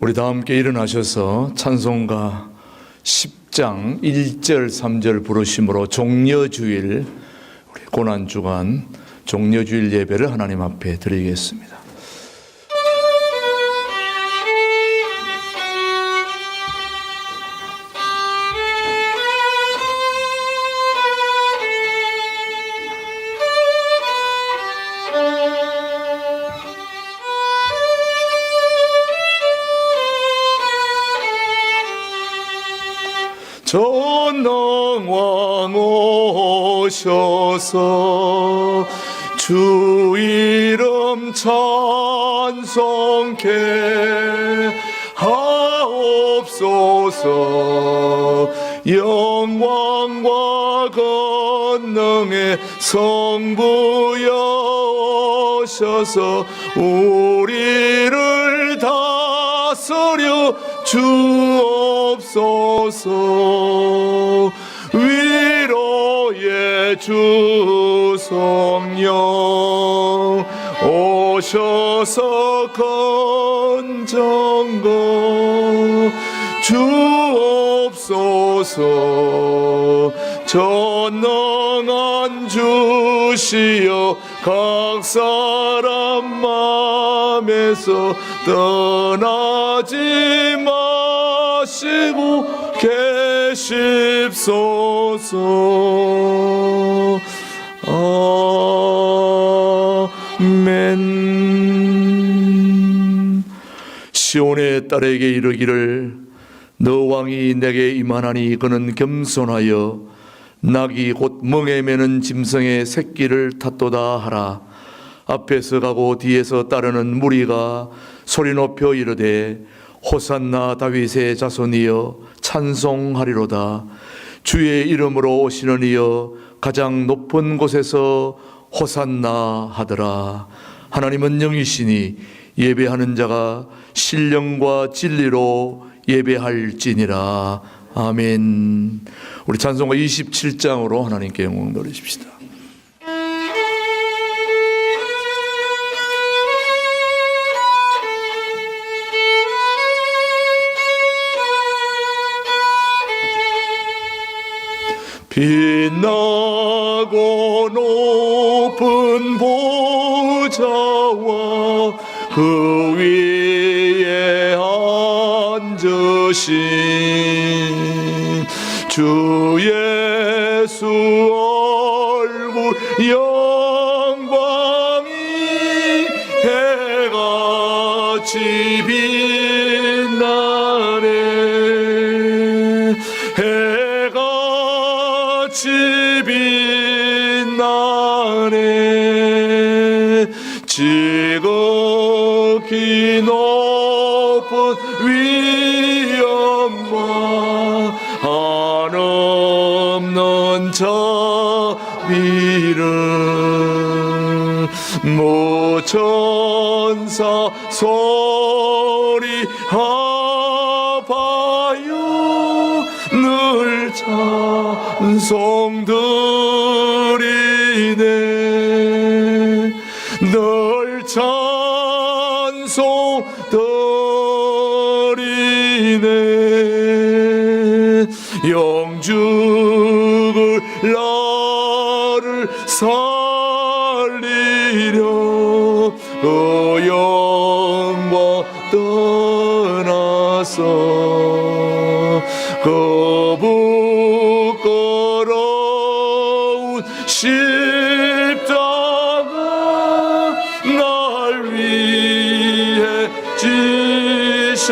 우리 다 함께 일어나셔서 찬송가 10장 1절 3절 부르심으로 종려주일, 우리 고난주간 종려주일 예배를 하나님 앞에 드리겠습니다. 전능왕 오셔서 주 이름 찬송케 하옵소서. 영광과 권능의 성부여 오셔서 우리를 다스려 주옵소서. 위로의 주 성령 오셔서 건전거 주옵소서. 전능한 주시여 각 사람 맘에서 떠나지 마시고 계십소서. 아멘. 시온의 딸에게 이르기를 너 왕이 내게 임하나니 그는 겸손하여 낙이 곧 멍에 매는 짐승의 새끼를 탔도다 하라. 앞에서 가고 뒤에서 따르는 무리가 소리 높여 이르되 호산나 다윗의 자손이여 찬송하리로다. 주의 이름으로 오시는 이여 가장 높은 곳에서 호산나 하더라. 하나님은 영이시니 예배하는 자가 신령과 진리로 예배할지니라. 아멘. 우리 찬송가 27장으로 하나님께 영광 돌리십시다. 빛나고 높은 보좌와 그 위에 앉으신 주 예수 얼굴 영광이 해같이 빛나네. 해같이 빛나네. 지극히 높은 위엄과 한없는 자비를 모천사 소리하바여 늘 찬송드리네. 늘 찬송드리네. 영죽을 나를 살리려 그 영광 떠나서 그 부끄러운 십자가 날 위해 지셨네.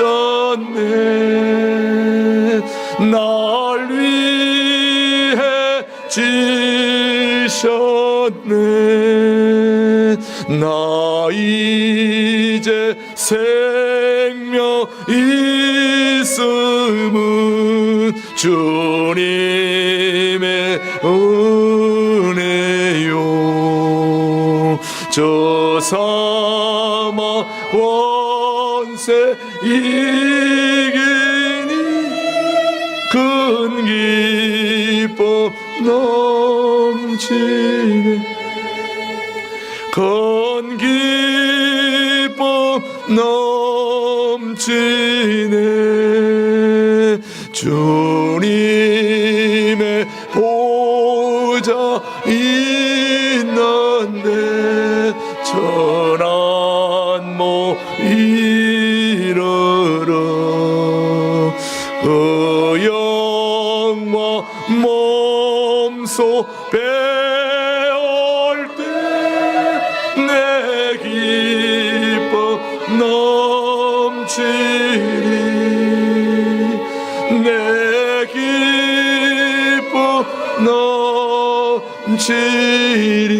날 위해 지셨네. 나 이제 생명 있음은 주님의 은혜요. 저 사망 권세 이기니 큰 기쁨 넘치네. 큰 기쁨 넘치네. 넘치네. 주님의 보좌 있는데 천한 모이르러 그 영광 몸소 배울 때 내 기뻐 넘치리. 내 기뻐 넘치리.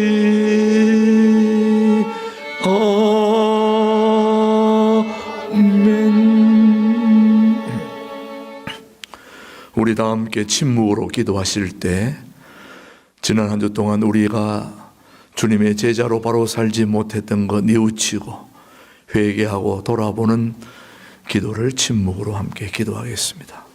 아멘. 우리 다 함께 침묵으로 기도하실 때 지난 한 주 동안 우리가 주님의 제자로 바로 살지 못했던 것 뉘우치고 회개하고 돌아보는 기도를 침묵으로 함께 기도하겠습니다.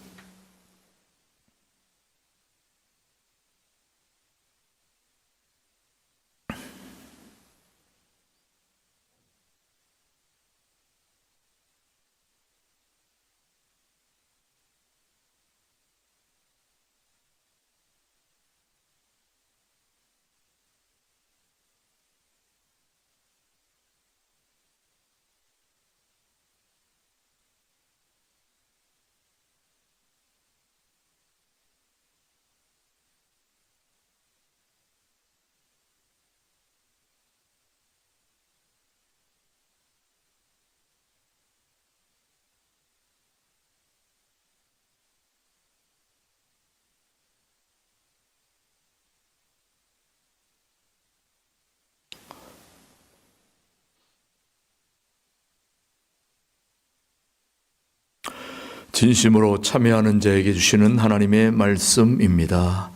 진심으로 참여하는 자에게 주시는 하나님의 말씀입니다.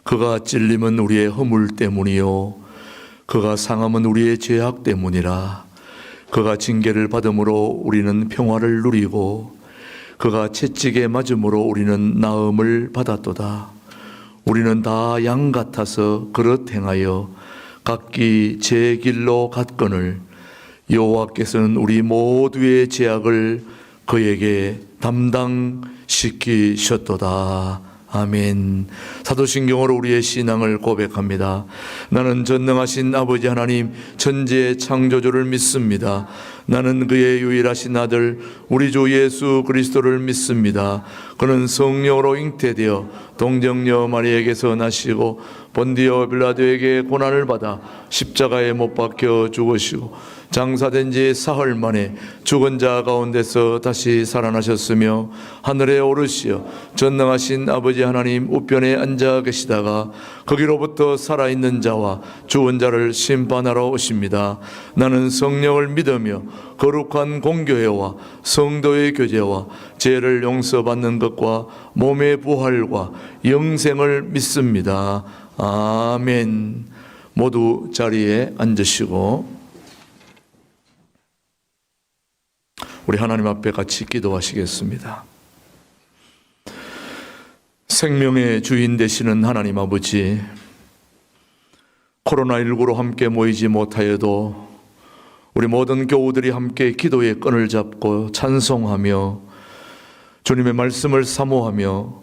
그가 찔림은 우리의 허물 때문이요 그가 상함은 우리의 죄악 때문이라. 그가 징계를 받음으로 우리는 평화를 누리고 그가 채찍에 맞음으로 우리는 나음을 받았도다. 우리는 다 양 같아서 그릇 행하여 각기 제 길로 갔거늘 여호와께서는 우리 모두의 죄악을 그에게 담당시키셨도다. 아멘. 사도신경으로 우리의 신앙을 고백합니다. 나는 전능하신 아버지 하나님 천지의 창조주를 믿습니다. 나는 그의 유일하신 아들 우리 주 예수 그리스도를 믿습니다. 그는 성령으로 잉태되어 동정녀 마리에게서 나시고 본디오 빌라도에게 고난을 받아 십자가에 못 박혀 죽으시고 장사된 지 사흘 만에 죽은 자 가운데서 다시 살아나셨으며 하늘에 오르시어 전능하신 아버지 하나님 우편에 앉아 계시다가 거기로부터 살아있는 자와 죽은 자를 심판하러 오십니다. 나는 성령을 믿으며 거룩한 공교회와 성도의 교제와 죄를 용서받는 것과 몸의 부활과 영생을 믿습니다. 아멘. 모두 자리에 앉으시고 우리 하나님 앞에 같이 기도하시겠습니다. 생명의 주인 되시는 하나님 아버지, 코로나19로 함께 모이지 못하여도 우리 모든 교우들이 함께 기도의 끈을 잡고 찬송하며 주님의 말씀을 사모하며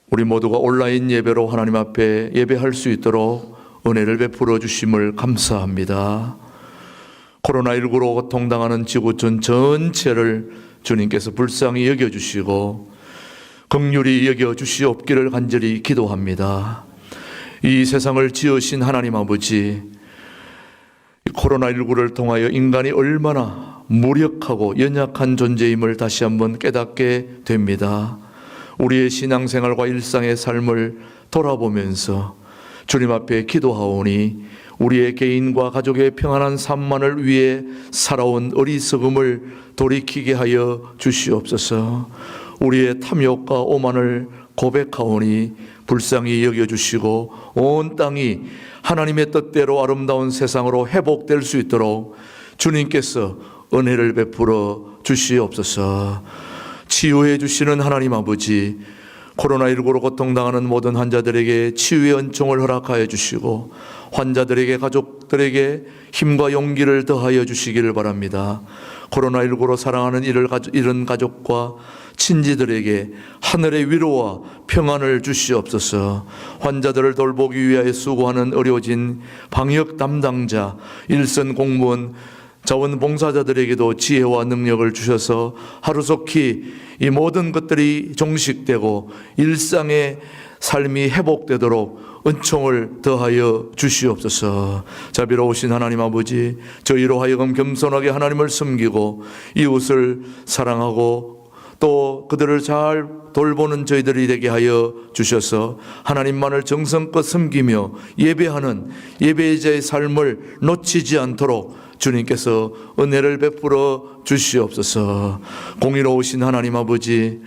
우리 모두가 온라인 예배로 하나님 앞에 예배할 수 있도록 은혜를 베풀어 주심을 감사합니다. 코로나19로 고통당하는 지구촌 전체를 주님께서 불쌍히 여겨주시고 긍휼히 여겨주시옵기를 간절히 기도합니다. 이 세상을 지으신 하나님 아버지, 코로나19를 통하여 인간이 얼마나 무력하고 연약한 존재임을 다시 한번 깨닫게 됩니다. 우리의 신앙생활과 일상의 삶을 돌아보면서 주님 앞에 기도하오니 우리의 개인과 가족의 평안한 삶만을 위해 살아온 어리석음을 돌이키게 하여 주시옵소서. 우리의 탐욕과 오만을 고백하오니 불쌍히 여겨주시고 온 땅이 하나님의 뜻대로 아름다운 세상으로 회복될 수 있도록 주님께서 은혜를 베풀어 주시옵소서. 치유해 주시는 하나님 아버지, 코로나19로 고통당하는 모든 환자들에게 치유의 은총을 허락하여 주시고 환자들에게 가족 가족들에게 힘과 용기를 더하여 주시기를 바랍니다. 코로나19로 사랑하는 이런 가족과 친지들에게 하늘의 위로와 평안을 주시옵소서. 환자들을 돌보기 위하여 수고하는 의료진, 방역 담당자, 일선 공무원, 자원봉사자들에게도 지혜와 능력을 주셔서 하루속히 이 모든 것들이 종식되고 일상의 삶이 회복되도록 은총을 더하여 주시옵소서. 자비로우신 하나님 아버지, 저희로 하여금 겸손하게 하나님을 섬기고 이웃을 사랑하고 또 그들을 잘 돌보는 저희들이 되게 하여 주셔서 하나님만을 정성껏 섬기며 예배하는 예배자의 삶을 놓치지 않도록 주님께서 은혜를 베풀어 주시옵소서. 공의로우신 하나님 아버지,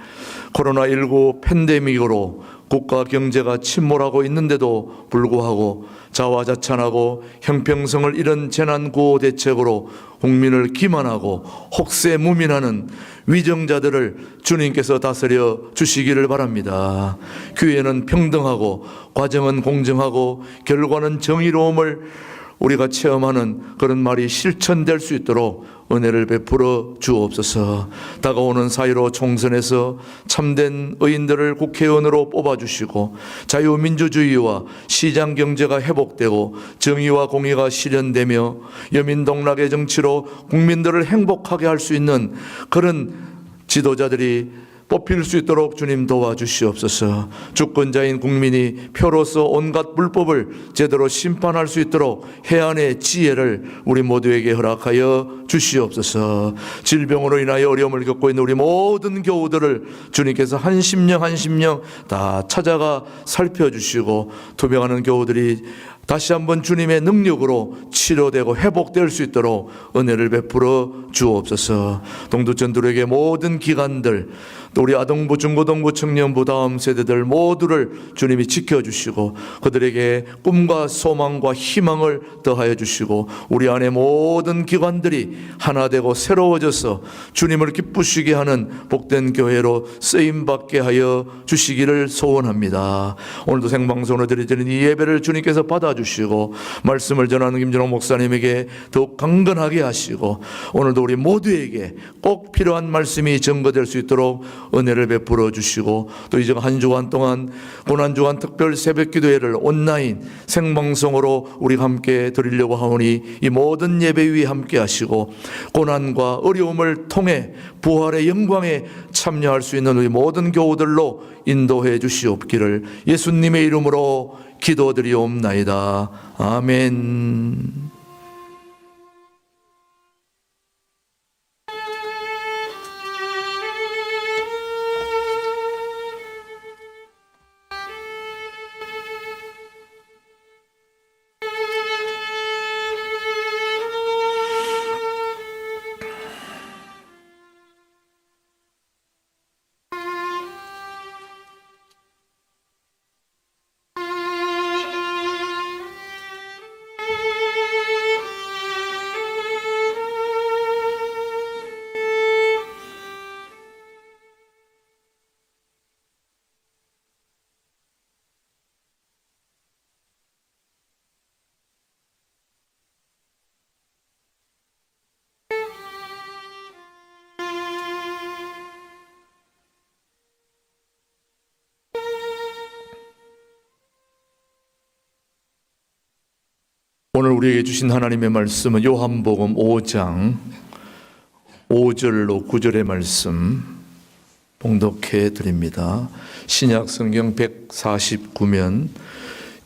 코로나19 팬데믹으로 국가 경제가 침몰하고 있는데도 불구하고 자화자찬하고 형평성을 잃은 재난구호 대책으로 국민을 기만하고 혹세무민하는 위정자들을 주님께서 다스려 주시기를 바랍니다. 기회는 평등하고 과정은 공정하고 결과는 정의로움을 우리가 체험하는 그런 말이 실천될 수 있도록 은혜를 베풀어 주옵소서. 다가오는 4.15 총선에서 참된 의인들을 국회의원으로 뽑아주시고 자유민주주의와 시장경제가 회복되고 정의와 공의가 실현되며 여민동락의 정치로 국민들을 행복하게 할 수 있는 그런 지도자들이 뽑힐 수 있도록 주님 도와주시옵소서. 주권자인 국민이 표로서 온갖 불법을 제대로 심판할 수 있도록 해안의 지혜를 우리 모두에게 허락하여 주시옵소서. 질병으로 인하여 어려움을 겪고 있는 우리 모든 교우들을 주님께서 한 심령 한 심령 다 찾아가 살펴주시고 투병하는 교우들이 다시 한번 주님의 능력으로 치료되고 회복될 수 있도록 은혜를 베풀어 주옵소서. 동두천들에게 모든 기관들, 또 우리 아동부, 중고등부, 청년부 다음 세대들 모두를 주님이 지켜주시고 그들에게 꿈과 소망과 희망을 더하여 주시고 우리 안에 모든 기관들이 하나 되고 새로워져서 주님을 기쁘시게 하는 복된 교회로 쓰임받게 하여 주시기를 소원합니다. 오늘도 생방송으로 드리는 이 예배를 주님께서 받아주시고 말씀을 전하는 김준호 목사님에게 더욱 강건하게 하시고 오늘도 우리 모두에게 꼭 필요한 말씀이 증거될 수 있도록 은혜를 베풀어 주시고 또 이제 한 주간 동안 고난주간 특별 새벽기도회를 온라인 생방송으로 우리가 함께 드리려고 하오니 이 모든 예배 위에 함께 하시고 고난과 어려움을 통해 부활의 영광에 참여할 수 있는 우리 모든 교우들로 인도해 주시옵기를 예수님의 이름으로 기도드리옵나이다. 아멘. 오늘 우리에게 주신 하나님의 말씀은 요한복음 5장 5절로 9절의 말씀 봉독해 드립니다. 신약 성경 149면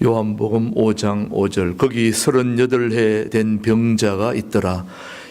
요한복음 5장 5절. 거기 38해 된 병자가 있더라.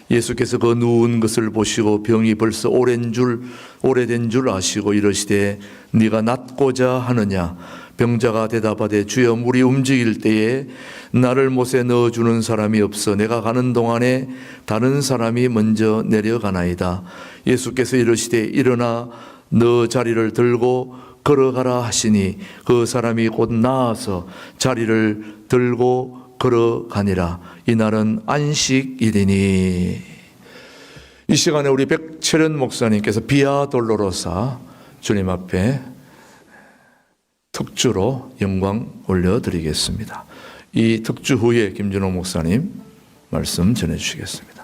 예수께서 그 누운 것을 보시고 병이 벌써 오래된 줄 아시고 이르시되 네가 낫고자 하느냐. 병자가 대답하되 주여 물이 움직일 때에 나를 못에 넣어주는 사람이 없어 내가 가는 동안에 다른 사람이 먼저 내려가나이다. 예수께서 이르시되 일어나 너 자리를 들고 걸어가라 하시니 그 사람이 곧 나아서 자리를 들고 걸어가니라. 이날은 안식일이니. 이 시간에 우리 백철현 목사님께서 비아 돌로로사 주님 앞에 특주로 영광 올려드리겠습니다. 이 특주 후에 김준호 목사님 말씀 전해주시겠습니다.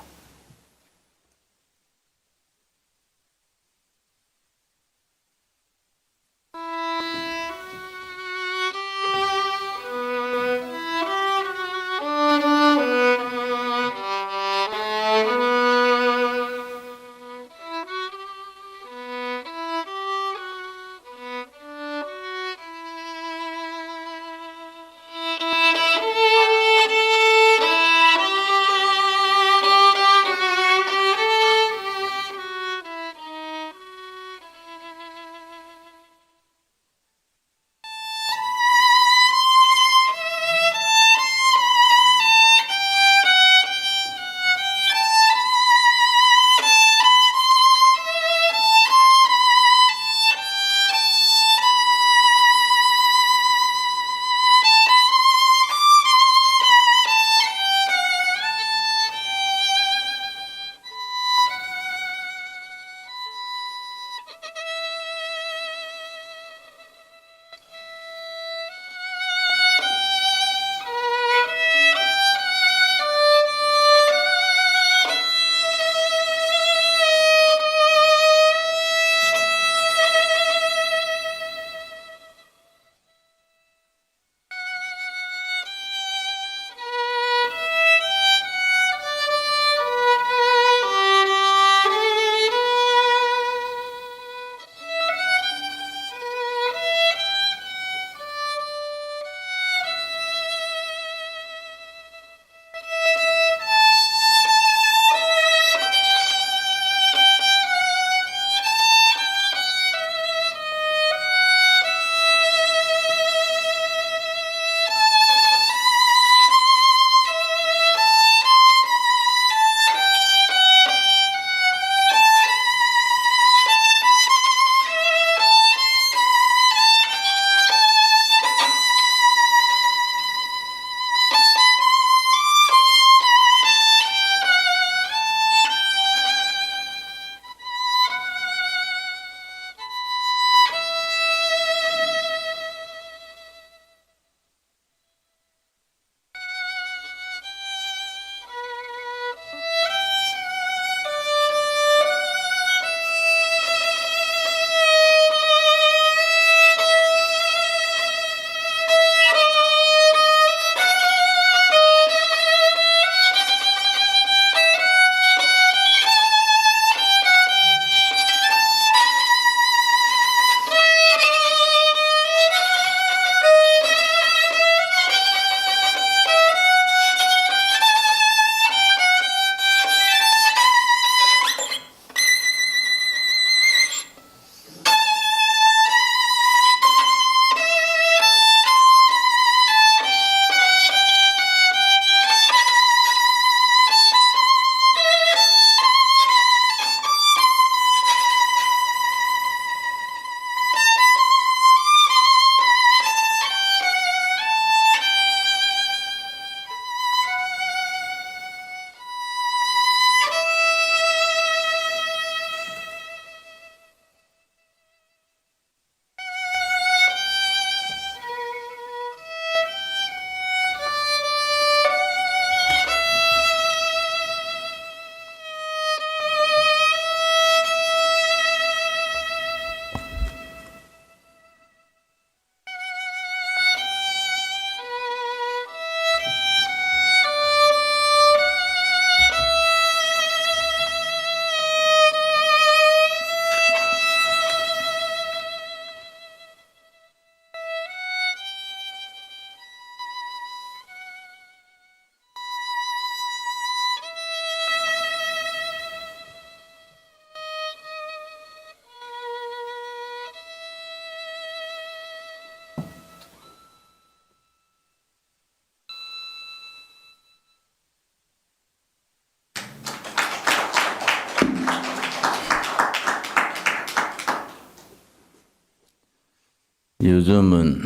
요즘은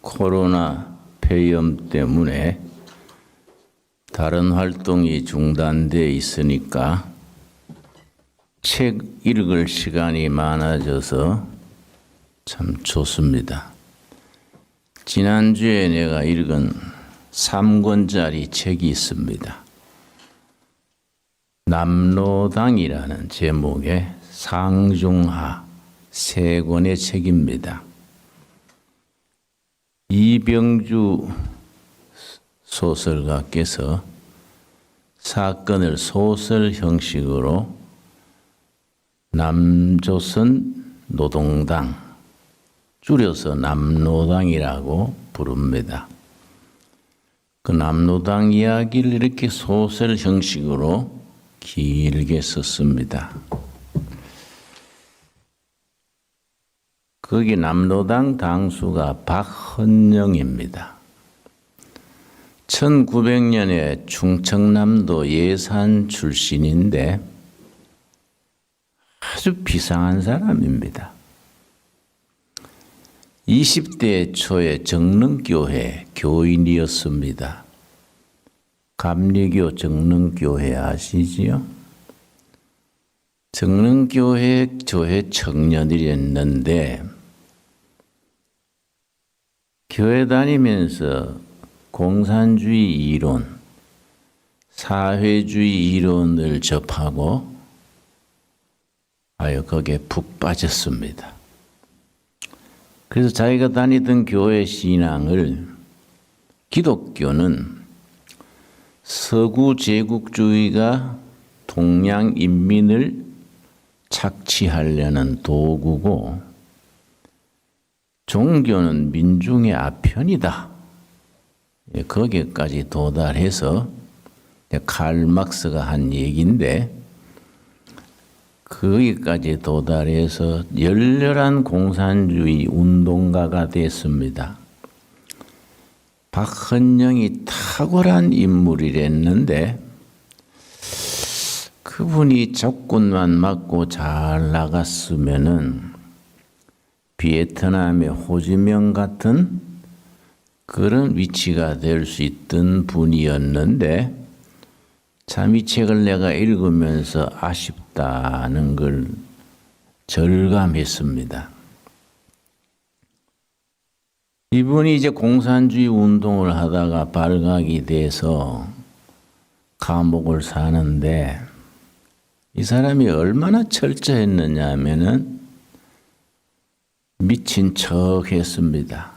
코로나 폐렴 때문에 다른 활동이 중단돼 있으니까 책 읽을 시간이 많아져서 참 좋습니다. 지난주에 내가 읽은 3권짜리 책이 있습니다. 남로당이라는 제목의 상중하 3권의 책입니다. 이병주 소설가께서 사건을 소설 형식으로 남조선 노동당, 줄여서 남노당이라고 부릅니다. 그 남노당 이야기를 이렇게 소설 형식으로 길게 썼습니다. 거기 남노당 당수가 박헌영입니다. 1900년에 충청남도 예산 출신인데 아주 비상한 사람입니다. 20대 초에 정릉교회 교인이었습니다. 감리교 정릉교회 아시지요? 정릉교회 교회 청년이었는데 교회 다니면서 공산주의 이론, 사회주의 이론을 접하고 거기에 푹 빠졌습니다. 그래서 자기가 다니던 교회 신앙을 기독교는 서구 제국주의가 동양 인민을 착취하려는 도구고 종교는 민중의 아편이다. 거기까지 도달해서 칼 막스가 한 얘기인데 거기까지 도달해서 열렬한 공산주의 운동가가 됐습니다. 박헌영이 탁월한 인물이랬는데 그분이 적군만 맞고 잘 나갔으면은 비에트남의 호지명 같은 그런 위치가 될 수 있던 분이었는데 참 이 책을 내가 읽으면서 아쉽다는 걸 절감했습니다. 이분이 이제 공산주의 운동을 하다가 발각이 돼서 감옥을 사는데 이 사람이 얼마나 철저했느냐 하면은 미친 척 했습니다.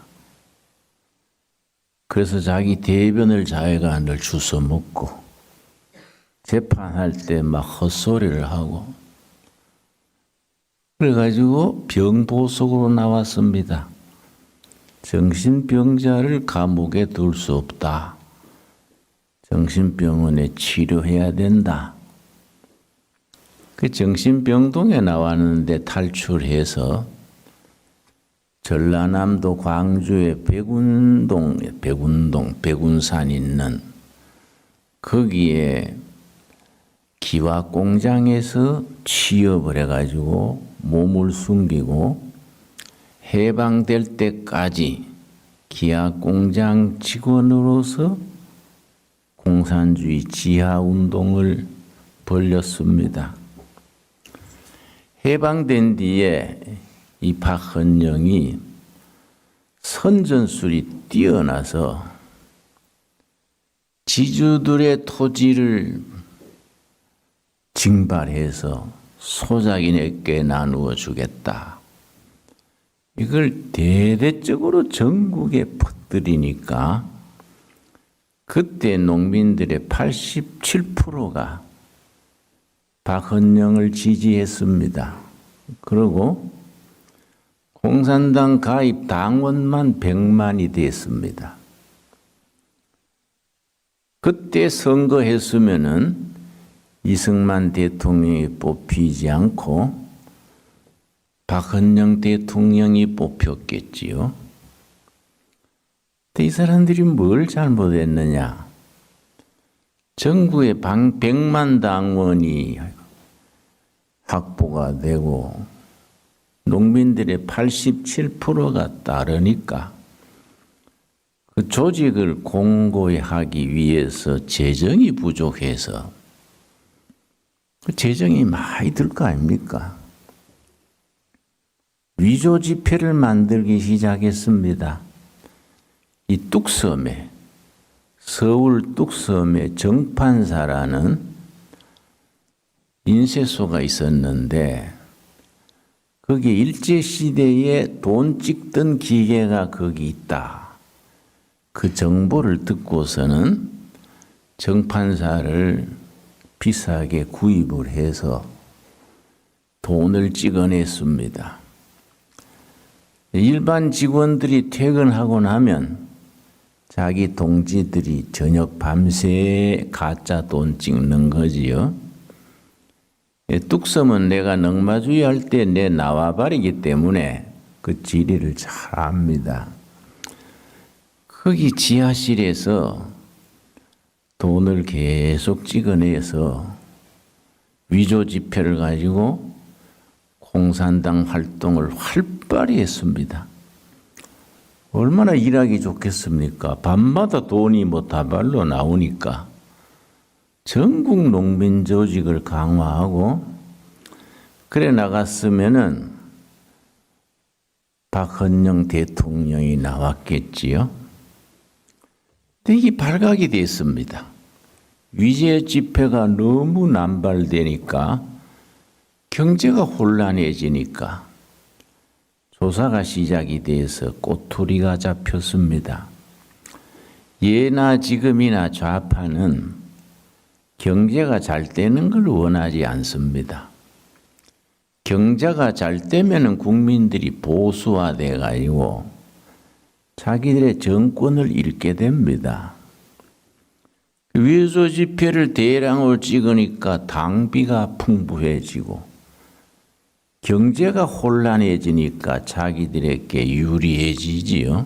그래서 자기 대변을 자기가 늘 주워 먹고 재판할 때 막 헛소리를 하고 그래가지고 병보석으로 나왔습니다. 정신병자를 감옥에 둘 수 없다. 정신병원에 치료해야 된다. 그 정신병동에 나왔는데 탈출해서 전라남도 광주의 백운산 있는 거기에 기와공장에서 취업을 해가지고 몸을 숨기고 해방될 때까지 기와공장 직원으로서 공산주의 지하운동을 벌였습니다. 해방된 뒤에 이 박헌영이 선전술이 뛰어나서 지주들의 토지를 징발해서 소작인에게 나누어 주겠다. 이걸 대대적으로 전국에 퍼뜨리니까 그때 농민들의 87%가 박헌영을 지지했습니다. 그리고 공산당 가입 당원만 100만이 됐습니다. 그때 선거했으면은 이승만 대통령이 뽑히지 않고 박헌영 대통령이 뽑혔겠지요. 이 사람들이 뭘 잘못했느냐? 전국에 100만 당원이 확보가 되고 농민들의 87%가 따르니까 그 조직을 공고히 하기 위해서 재정이 부족해서 그 재정이 많이 들 거 아닙니까? 위조 지폐를 만들기 시작했습니다. 이 뚝섬에 서울 뚝섬에 정판사라는 인쇄소가 있었는데 거기 일제시대에 돈 찍던 기계가 거기 있다. 그 정보를 듣고서는 정판사를 비싸게 구입을 해서 돈을 찍어냈습니다. 일반 직원들이 퇴근하고 나면 자기 동지들이 저녁 밤새 가짜 돈 찍는 거지요. 뚝섬은 내가 넉마주의 할 때 내 나와버리기 때문에 그 지리를 잘 압니다. 거기 지하실에서 돈을 계속 찍어내서 위조 지폐를 가지고 공산당 활동을 활발히 했습니다. 얼마나 일하기 좋겠습니까? 밤마다 돈이 다발로 나오니까 전국 농민 조직을 강화하고 그래 나갔으면은 박헌영 대통령이 나왔겠지요. 근데 이게 발각이 됐습니다. 위제 지폐가 너무 남발되니까 경제가 혼란해지니까 조사가 시작이 돼서 꼬투리가 잡혔습니다. 예나 지금이나 좌파는 경제가 잘 되는 걸 원하지 않습니다. 경제가 잘 되면 국민들이 보수화돼 가지고 자기들의 정권을 잃게 됩니다. 위조 지폐를 대량으로 찍으니까 당비가 풍부해지고 경제가 혼란해지니까 자기들에게 유리해지지요.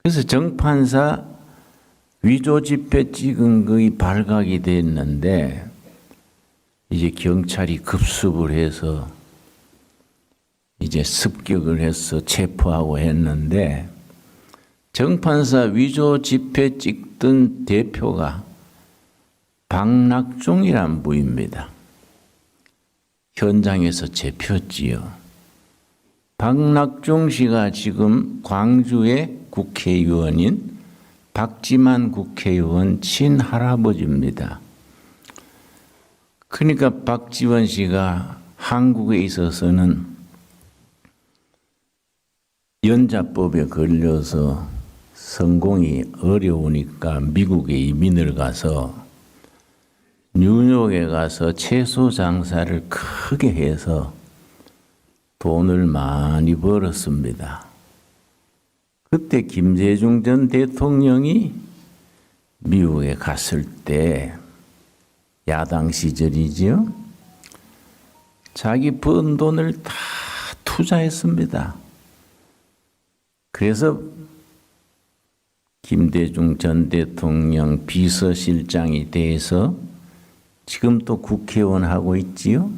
그래서 정판사 위조 지폐 찍은 것이 발각이 됐는데 이제 경찰이 급습을 해서 이제 습격을 해서 체포하고 했는데 정판사 위조 지폐 찍던 대표가 박낙종이란 부입니다. 현장에서 잡혔지요. 박낙종 씨가 지금 광주의 국회의원인 박지만 국회의원 친할아버지입니다. 그러니까 박지원 씨가 한국에 있어서는 연자법에 걸려서 성공이 어려우니까 미국에 이민을 가서 뉴욕에 가서 채소 장사를 크게 해서 돈을 많이 벌었습니다. 그때 김대중 전 대통령이 미국에 갔을 때 야당 시절이지요. 자기 번 돈을 다 투자했습니다. 그래서 김대중 전 대통령 비서실장이 돼서 지금 또 국회의원 하고 있지요.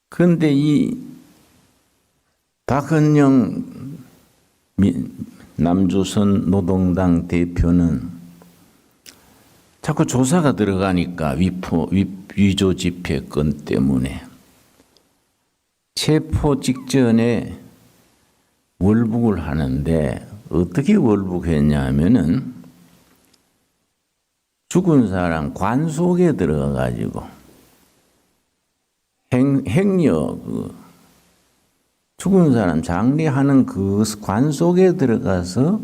그런데 이 박헌영 남조선 노동당 대표는 자꾸 조사가 들어가니까 위조 지폐 건 때문에 체포 직전에 월북을 하는데 어떻게 월북했냐면은 죽은 사람 관 속에 들어가 가지고 행여 죽은 사람 장례하는 그 관 속에 들어가서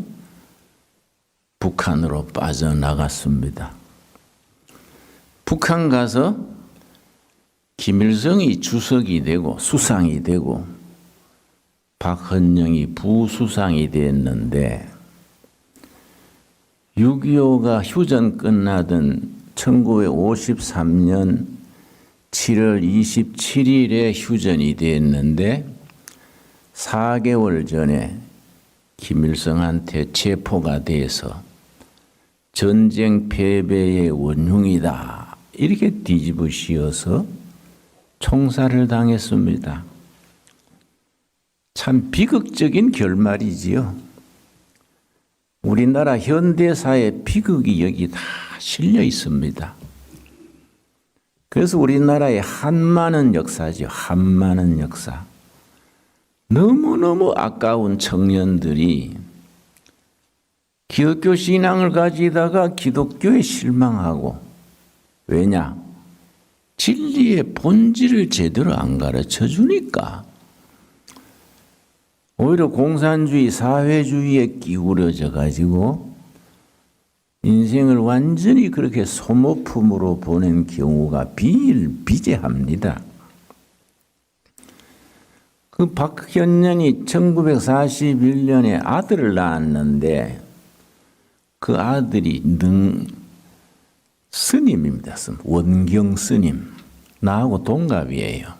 북한으로 빠져나갔습니다. 북한 가서 김일성이 주석이 되고 수상이 되고 박헌영이 부수상이 됐는데 6.25가 휴전 끝나던 1953년 7월 27일에 휴전이 됐는데 4개월 전에 김일성한테 체포가 돼서 전쟁 패배의 원흉이다 이렇게 뒤집어 씌워서 총살을 당했습니다. 참 비극적인 결말이지요. 우리나라 현대사의 비극이 여기 다 실려 있습니다. 그래서 우리나라의 한많은 역사죠. 한많은 역사. 너무너무 아까운 청년들이 기독교 신앙을 가지다가 기독교에 실망하고, 왜냐? 진리의 본질을 제대로 안 가르쳐 주니까. 오히려 공산주의, 사회주의에 기울어져 가지고 인생을 완전히 그렇게 소모품으로 보낸 경우가 비일비재합니다. 그 박현년이 1941년에 아들을 낳았는데 그 아들이 스님입니다. 원경 스님. 나하고 동갑이에요.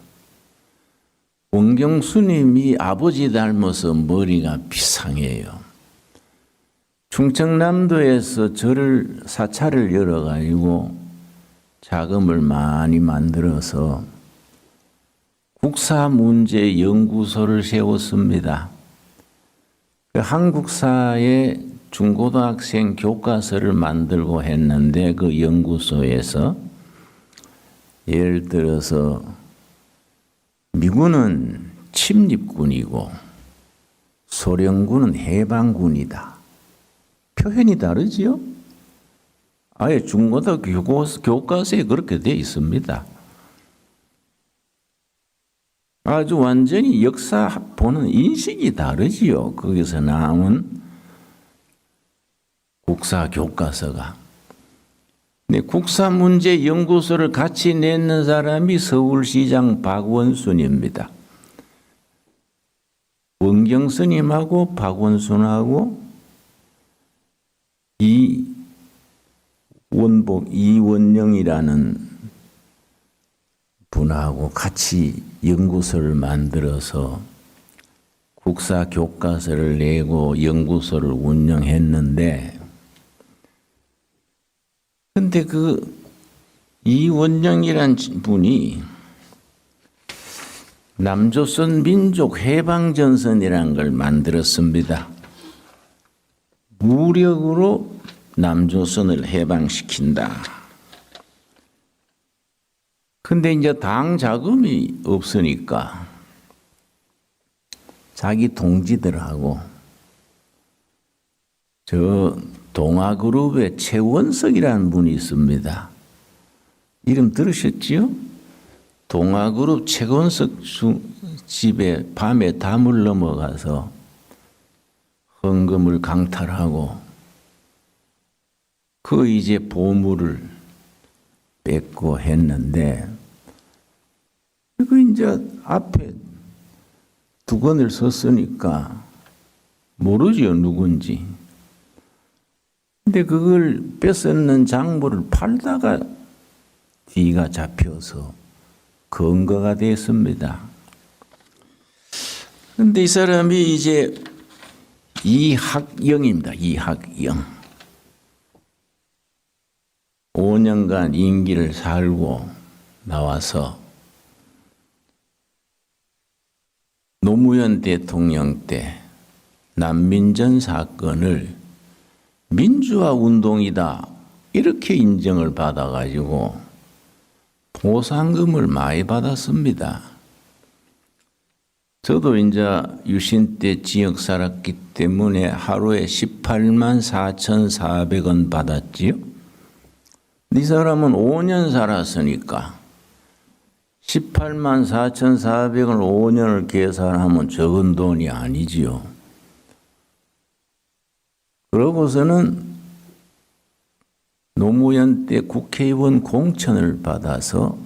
원경 스님이 아버지 닮아서 머리가 비상해요. 충청남도에서 사찰을 열어가지고 자금을 많이 만들어서 국사문제연구소를 세웠습니다. 그 한국사에 중고등학생 교과서를 만들고 했는데 그 연구소에서 예를 들어서 미군은 침립군이고 소련군은 해방군이다. 표현이 다르지요? 아예 중고등학교 교과서에 그렇게 되어 있습니다. 아주 완전히 역사 보는 인식이 다르지요. 거기서 나온 국사 교과서가. 네, 국사문제연구소를 같이 냈는 사람이 서울시장 박원순입니다. 원경 스님하고 박원순하고 이원영이라는 분하고 같이 연구소를 만들어서 국사 교과서를 내고 연구소를 운영했는데, 근데 그 이원영이란 분이 남조선 민족 해방전선이라는 걸 만들었습니다. 무력으로 남조선을 해방시킨다. 근데 이제 당 자금이 없으니까 자기 동지들하고 저 동아그룹의 최원석이라는 분이 있습니다. 이름 들으셨지요? 동아그룹 최원석 집에 밤에 담을 넘어가서 헌금을 강탈하고 그 이제 보물을 뺏고 했는데, 그 이제 앞에 두건을 섰으니까 모르지요, 누군지. 근데 그걸 뺏었는 장부를 팔다가 뒤가 잡혀서 근거가 됐습니다. 근데 이 사람이 이제 이학영입니다. 이학영. 5년간 임기를 살고 나와서 노무현 대통령 때 난민전 사건을 민주화 운동이다 이렇게 인정을 받아가지고 보상금을 많이 받았습니다. 저도 이제 유신 때 지역 살았기 때문에 하루에 18만 4,400원 받았지요. 이 사람은 5년 살았으니까 18만 4,400원 5년을 계산하면 적은 돈이 아니지요. 그러고서는 노무현 때 국회의원 공천을 받아서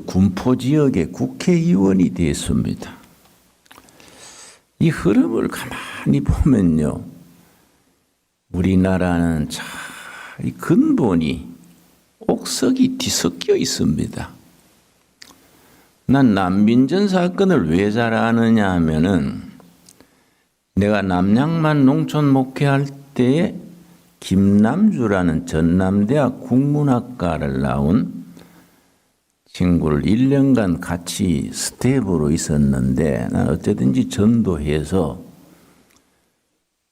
군포 지역의 국회의원이 됐습니다. 이 흐름을 가만히 보면요, 우리나라는 참 근본이 옥석이 뒤섞여 있습니다. 난 난민전 사건을 왜 잘 아느냐 하면은 내가 남양만 농촌 목회할 때에 김남주라는 전남대학 국문학과를 나온 친구를 1년간 같이 스텝으로 있었는데, 난 어쨌든지 전도해서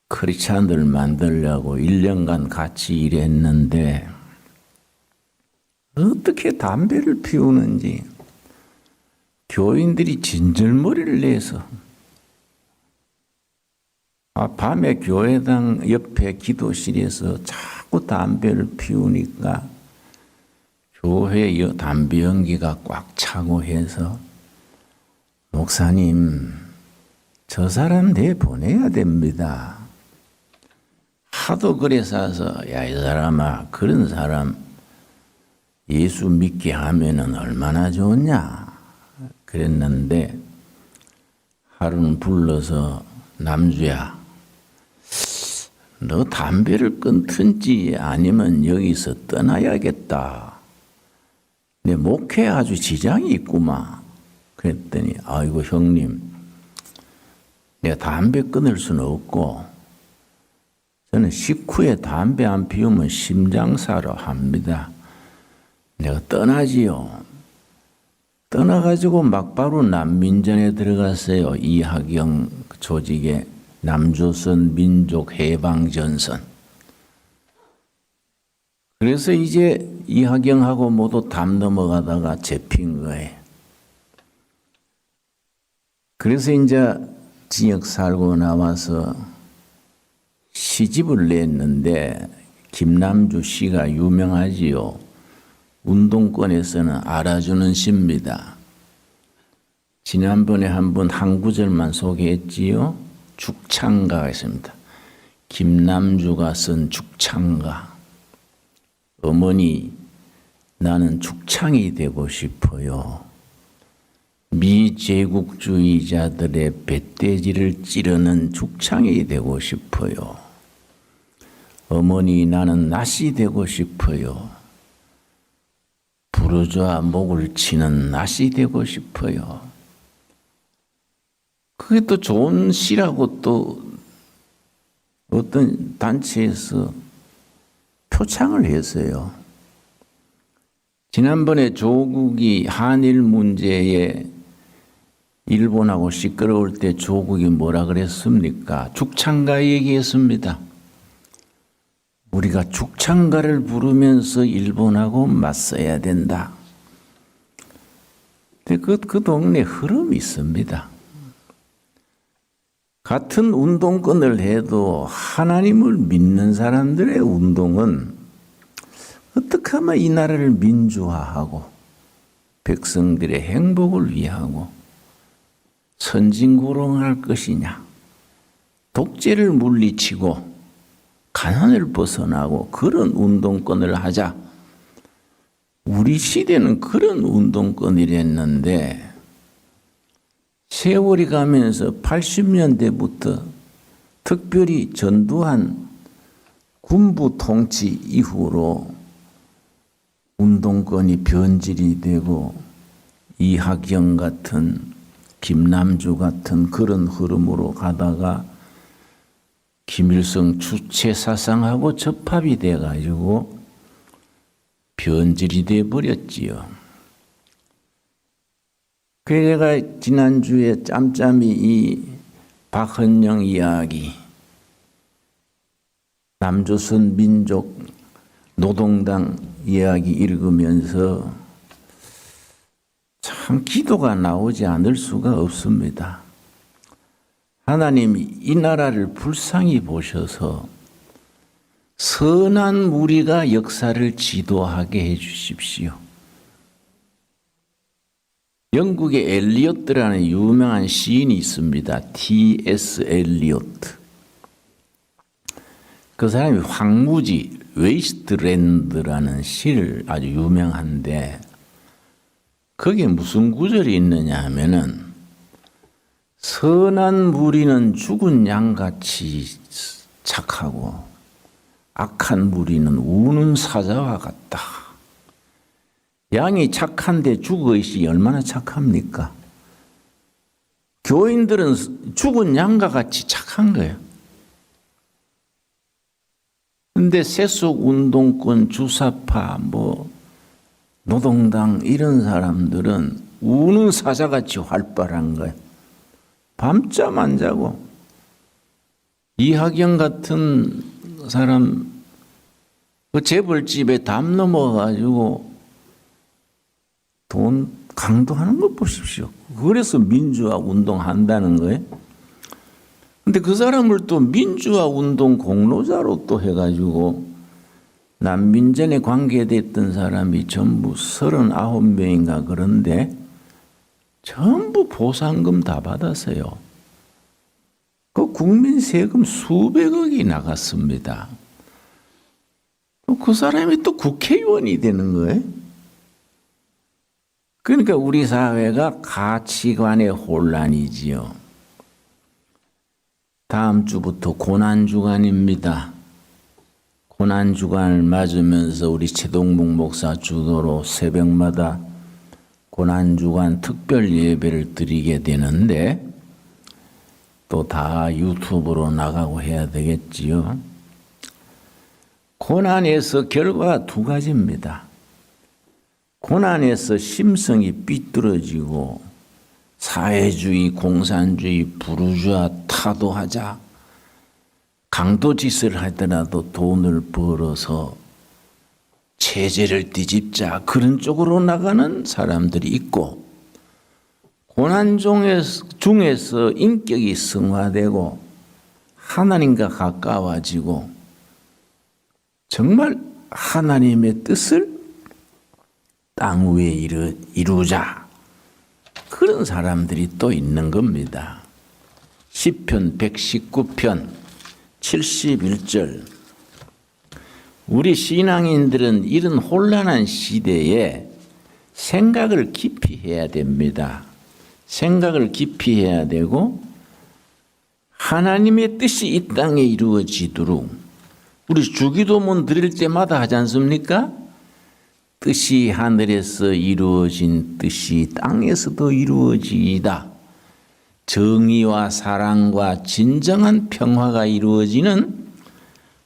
크리스찬들 만들려고 1년간 같이 일했는데 어떻게 담배를 피우는지 교인들이 진절머리를 내서 밤에 교회당 옆에 기도실에서 자꾸 담배를 피우니까 교회 담배 연기가 꽉 차고 해서 목사님, 저 사람 내보내야 됩니다. 하도 그래 싸서 야, 이 사람아, 그런 사람 예수 믿게 하면은 얼마나 좋냐 그랬는데 하루는 불러서 남주야, 너 담배를 끊든지 아니면 여기서 떠나야겠다. 내 목회에 아주 지장이 있구만. 그랬더니 아이고 형님, 내가 담배 끊을 수는 없고 저는 식후에 담배 안 피우면 심장사로 합니다. 내가 떠나지요. 떠나가지고 막바로 난민전에 들어갔어요. 이하경 조직의 남조선 민족해방전선. 그래서 이제 이하경하고 모두 담 넘어가다가 잡힌 거예요. 그래서 이제 징역 살고 나와서 시집을 냈는데 김남주 씨가 유명하지요. 운동권에서는 알아주는 시입니다. 지난번에 한번 한 구절만 소개했지요. 죽창가가 있습니다. 김남주가 쓴 죽창가. 어머니, 나는 죽창이 되고 싶어요. 미제국주의자들의 배돼지를 찌르는 죽창이 되고 싶어요. 어머니, 나는 낫이 되고 싶어요. 부르주아 목을 치는 낫이 되고 싶어요. 그게 또 좋은 시라고 또 어떤 단체에서 표창을 했어요. 지난번에 조국이 한일 문제에 일본하고 시끄러울 때 조국이 뭐라 그랬습니까? 죽창가 얘기했습니다. 우리가 죽창가를 부르면서 일본하고 맞서야 된다. 근데 그 동네 흐름이 있습니다. 같은 운동권을 해도 하나님을 믿는 사람들의 운동은 어떻게 하면 이 나라를 민주화하고 백성들의 행복을 위하고 선진고롱할 것이냐. 독재를 물리치고 가난을 벗어나고 그런 운동권을 하자. 우리 시대는 그런 운동권이랬는데 세월이 가면서 80년대부터 특별히 전두환 군부 통치 이후로 운동권이 변질이 되고 이학영 같은 김남주 같은 그런 흐름으로 가다가 김일성 주체 사상하고 접합이 돼가지고 변질이 돼버렸지요. 그래서 제가 지난주에 짬짬이 이 박헌영 이야기, 남조선 민족 노동당 이야기 읽으면서 참 기도가 나오지 않을 수가 없습니다. 하나님이 이 나라를 불쌍히 보셔서 선한 무리가 역사를 지도하게 해 주십시오. 영국의 엘리어트라는 유명한 시인이 있습니다. T.S. 엘리어트. 그 사람이 황무지 웨이스트랜드라는 시를 아주 유명한데 거기에 무슨 구절이 있느냐 하면은 선한 무리는 죽은 양같이 착하고 악한 무리는 우는 사자와 같다. 양이 착한데 죽어있이 얼마나 착합니까? 교인들은 죽은 양과 같이 착한 거예요. 근데 세속 운동권, 주사파, 노동당 이런 사람들은 우는 사자같이 활발한 거예요. 밤잠 안 자고. 이하경 같은 사람 그 재벌집에 담 넘어가지고 돈 강도하는 거 보십시오. 그래서 민주화 운동한다는 거예요. 근데 그 사람을 또 민주화 운동 공로자로 또 해가지고 난민전에 관계됐던 사람이 전부 39명인가 그런데 전부 보상금 다 받았어요. 그 국민 세금 수백억이 나갔습니다. 그 사람이 또 국회의원이 되는 거예요. 그러니까 우리 사회가 가치관의 혼란이지요. 다음 주부터 고난주간입니다. 고난주간을 맞으면서 우리 최동묵 목사 주도로 새벽마다 고난주간 특별 예배를 드리게 되는데 또 다 유튜브로 나가고 해야 되겠지요. 고난에서 결과가 두 가지입니다. 고난에서 심성이 삐뚤어지고 사회주의, 공산주의, 부르주아 타도하자 강도짓을 하더라도 돈을 벌어서 체제를 뒤집자 그런 쪽으로 나가는 사람들이 있고 고난 중에서 인격이 승화되고 하나님과 가까워지고 정말 하나님의 뜻을 땅 위에 이루자 그런 사람들이 또 있는 겁니다. 시편 119편 71절 우리 신앙인들은 이런 혼란한 시대에 생각을 깊이 해야 됩니다. 생각을 깊이 해야 되고 하나님의 뜻이 이 땅에 이루어지도록 우리 주기도문 드릴 때마다 하지 않습니까? 뜻이 하늘에서 이루어진 뜻이 땅에서도 이루어지이다. 정의와 사랑과 진정한 평화가 이루어지는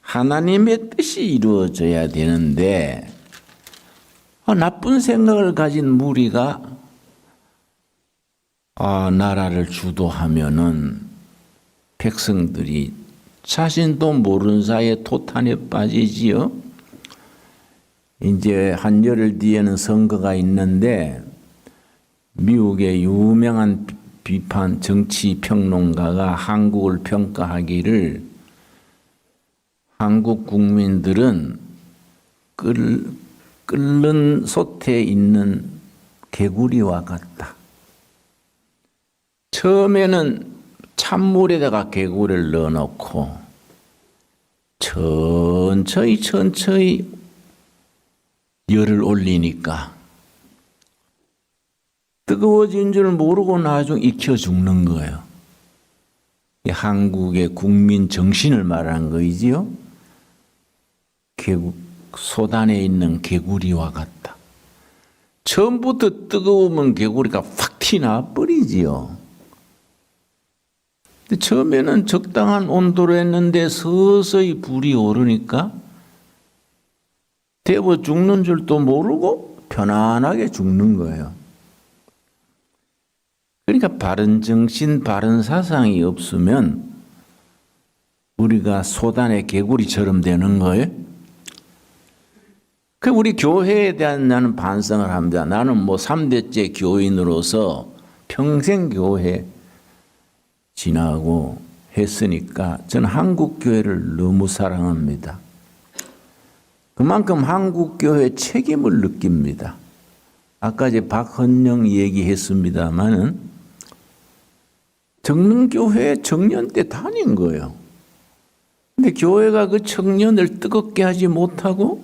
하나님의 뜻이 이루어져야 되는데 나쁜 생각을 가진 무리가 나라를 주도하면은 백성들이 자신도 모르는 사이에 토탄에 빠지지요. 이제 한 열흘 뒤에는 선거가 있는데 미국의 유명한 비판 정치 평론가가 한국을 평가하기를 한국 국민들은 끓는 솥에 있는 개구리와 같다. 처음에는 찬물에다가 개구리를 넣어놓고 천천히 열을 올리니까 뜨거워진 줄 모르고 나중에 익혀 죽는 거예요. 한국의 국민 정신을 말하는 거이지요. 소단에 있는 개구리와 같다. 처음부터 뜨거우면 개구리가 확 튀나 버리지요. 처음에는 적당한 온도로 했는데 서서히 불이 오르니까 데워 죽는 줄도 모르고 편안하게 죽는 거예요. 그러니까 바른 정신, 바른 사상이 없으면 우리가 소단의 개구리처럼 되는 거예요. 그 우리 교회에 대한 나는 반성을 합니다. 나는 3대째 교인으로서 평생 교회 지나고 했으니까 저는 한국 교회를 너무 사랑합니다. 그만큼 한국 교회의 책임을 느낍니다. 아까 이제 박헌영 얘기했습니다마는 정릉교회 청년 때 다닌 거예요. 근데 교회가 그 청년을 뜨겁게 하지 못하고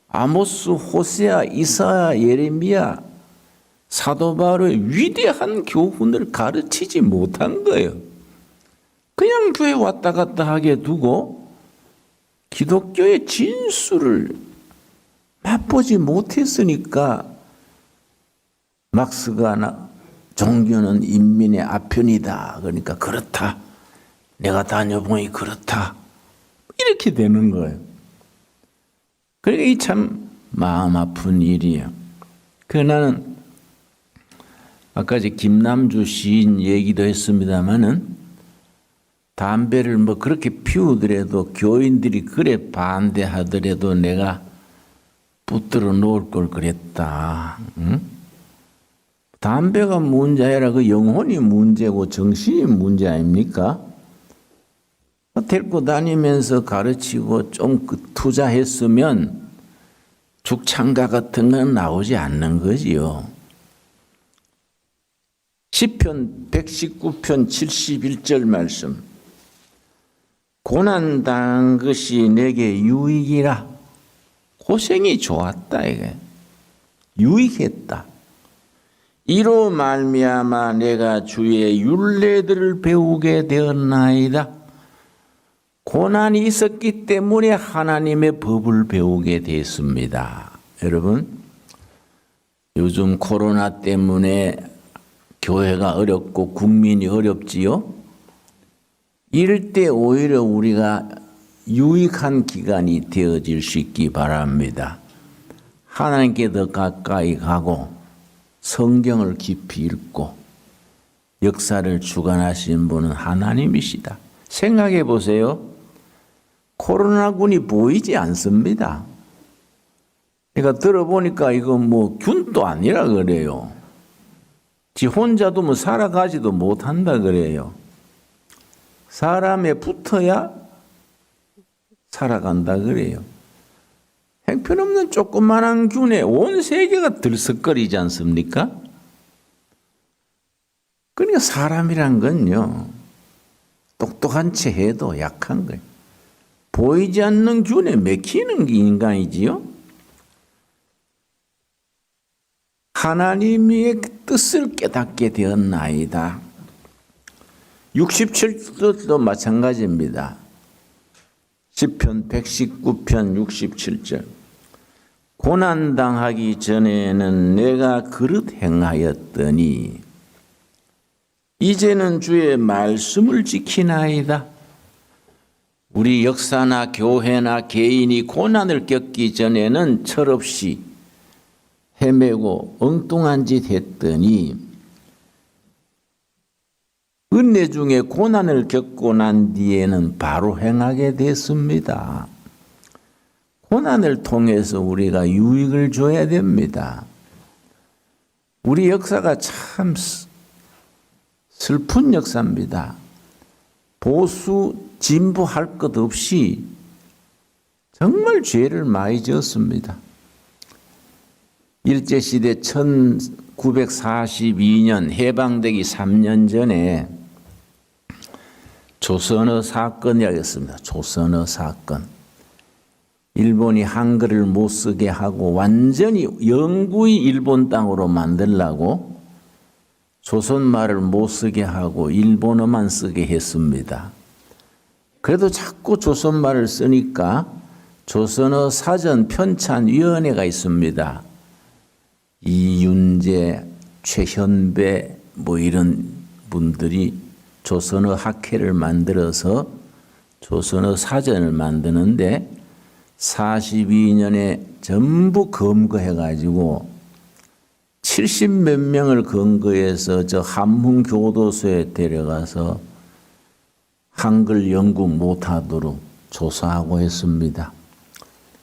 아모스, 호세아, 이사야, 예레미야, 사도 바울의 위대한 교훈을 가르치지 못한 거예요. 그냥 교회 왔다 갔다 하게 두고 기독교의 진수를 맛보지 못했으니까 막스가 종교는 인민의 아편이다. 그러니까 그렇다. 내가 다녀보니 그렇다. 이렇게 되는 거예요. 그러니까 이 참 마음 아픈 일이에요. 나는 아까 이제 김남주 시인 얘기도 했습니다마는 담배를 그렇게 피우더라도 교인들이 그래 반대하더라도 내가 붙들어 놓을 걸 그랬다. 응? 담배가 문제라 그 영혼이 문제고 정신이 문제 아닙니까? 데리고 다니면서 가르치고 좀 투자했으면 죽창가 같은 건 나오지 않는 거지요. 시편 119편 71절 말씀. 고난당한 것이 내게 유익이라. 고생이 좋았다 이게. 유익했다. 이로 말미암아 내가 주의 율례들을 배우게 되었나이다. 고난이 있었기 때문에 하나님의 법을 배우게 됐습니다. 여러분, 요즘 코로나 때문에 교회가 어렵고 국민이 어렵지요? 이럴 때 오히려 우리가 유익한 기간이 되어질 수 있기 바랍니다. 하나님께 더 가까이 가고 성경을 깊이 읽고 역사를 주관하시는 분은 하나님이시다. 생각해 보세요. 코로나군이 보이지 않습니다. 그러니까 들어보니까 이거 뭐 균도 아니라 그래요. 지 혼자도 뭐 살아가지도 못한다 그래요. 사람에 붙어야 살아간다 그래요. 형편없는 조그만한 균에 온 세계가 들썩거리지 않습니까? 그러니까 사람이란 건요, 똑똑한 채 해도 약한 거예요. 보이지 않는 균에 맥히는 게 인간이지요. 하나님의 뜻을 깨닫게 되었나이다. 67절도 마찬가지입니다. 시편 119편 67절. 고난당하기 전에는 내가 그릇 행하였더니 이제는 주의 말씀을 지키나이다. 우리 역사나 교회나 개인이 고난을 겪기 전에는 철없이 헤매고 엉뚱한 짓 했더니 은혜 중에 고난을 겪고 난 뒤에는 바로 행하게 됐습니다. 고난을 통해서 우리가 유익을 줘야 됩니다. 우리 역사가 참 슬픈 역사입니다. 보수, 진보할 것 없이 정말 죄를 많이 지었습니다. 일제시대 1942년 해방되기 3년 전에 조선어 사건이라겠습니다. 조선어 사건. 일본이 한글을 못 쓰게 하고 완전히 영구히 일본 땅으로 만들라고 조선말을 못 쓰게 하고 일본어만 쓰게 했습니다. 그래도 자꾸 조선말을 쓰니까 조선어 사전 편찬위원회가 있습니다. 이윤재, 최현배 뭐 이런 분들이 조선어 학회를 만들어서 조선어 사전을 만드는데 42년에 전부 검거해가지고 70몇 명을 검거해서 저 한문교도소에 데려가서 한글 연구 못하도록 조사하고 했습니다.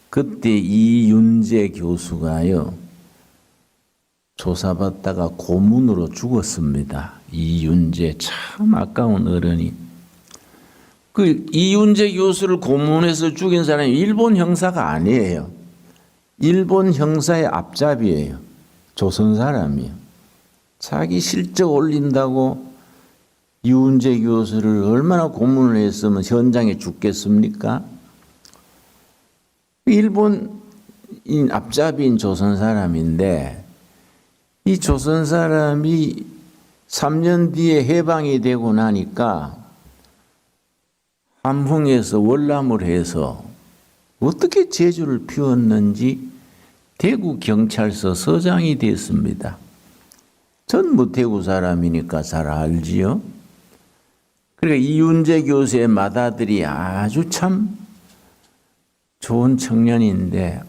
그때 이윤재 교수가요, 조사받다가 고문으로 죽었습니다. 이윤재 참 아까운 어른이. 그 이윤재 교수를 고문해서 죽인 사람이 일본 형사가 아니에요. 일본 형사의 앞잡이에요. 조선 사람이요. 자기 실적 올린다고 이윤재 교수를 얼마나 고문을 했으면 현장에 죽겠습니까? 일본인 앞잡이인 조선 사람인데 이 조선 사람이 3년 뒤에 해방이 되고 나니까 함흥에서 월남을 해서 어떻게 재주를 피웠는지 대구 경찰서 서장이 됐습니다. 전 뭐 대구 사람이니까 잘 알지요. 그러니까 이윤재 교수의 맏아들이 아주 참 좋은 청년인데,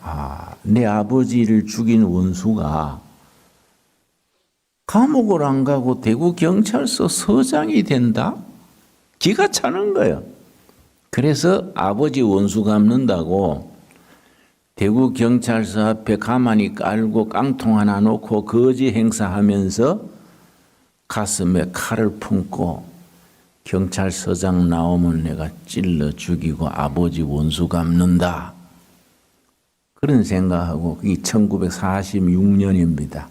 내 아버지를 죽인 원수가 감옥을 안 가고 대구 경찰서 서장이 된다? 기가 차는 거예요. 그래서 아버지 원수 갚는다고 대구 경찰서 앞에 가만히 깔고 깡통 하나 놓고 거지 행사하면서 가슴에 칼을 품고 경찰서장 나오면 내가 찔러 죽이고 아버지 원수 갚는다. 그런 생각하고 이 1946년입니다.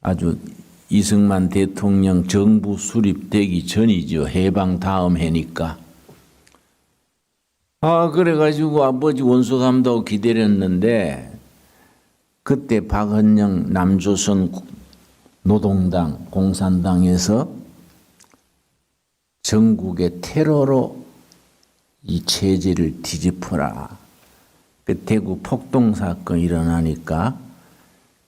아주 이승만 대통령 정부 수립되기 전이죠. 해방 다음 해니까. 그래가지고 아버지 원수 갚는다고 기다렸는데 그때 박헌영 남조선 노동당 공산당에서 전국의 테러로 이 체제를 뒤집어라. 그 대구 폭동 사건이 일어나니까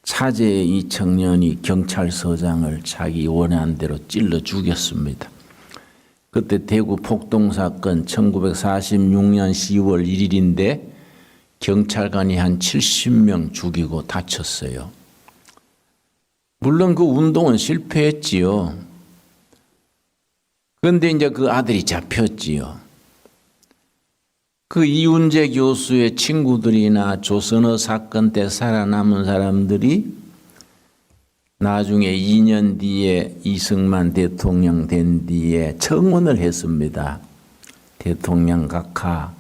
차제의 이 청년이 경찰서장을 자기 원하는 대로 찔러 죽였습니다. 그때 대구 폭동 사건 1946년 10월 1일인데 경찰관이 한 70명 죽이고 다쳤어요. 물론 그 운동은 실패했지요. 그런데 이제 그 아들이 잡혔지요. 그 이훈재 교수의 친구들이나 조선어 사건 때 살아남은 사람들이 나중에 2년 뒤에 이승만 대통령 된 뒤에 청원을 했습니다. 대통령 각하,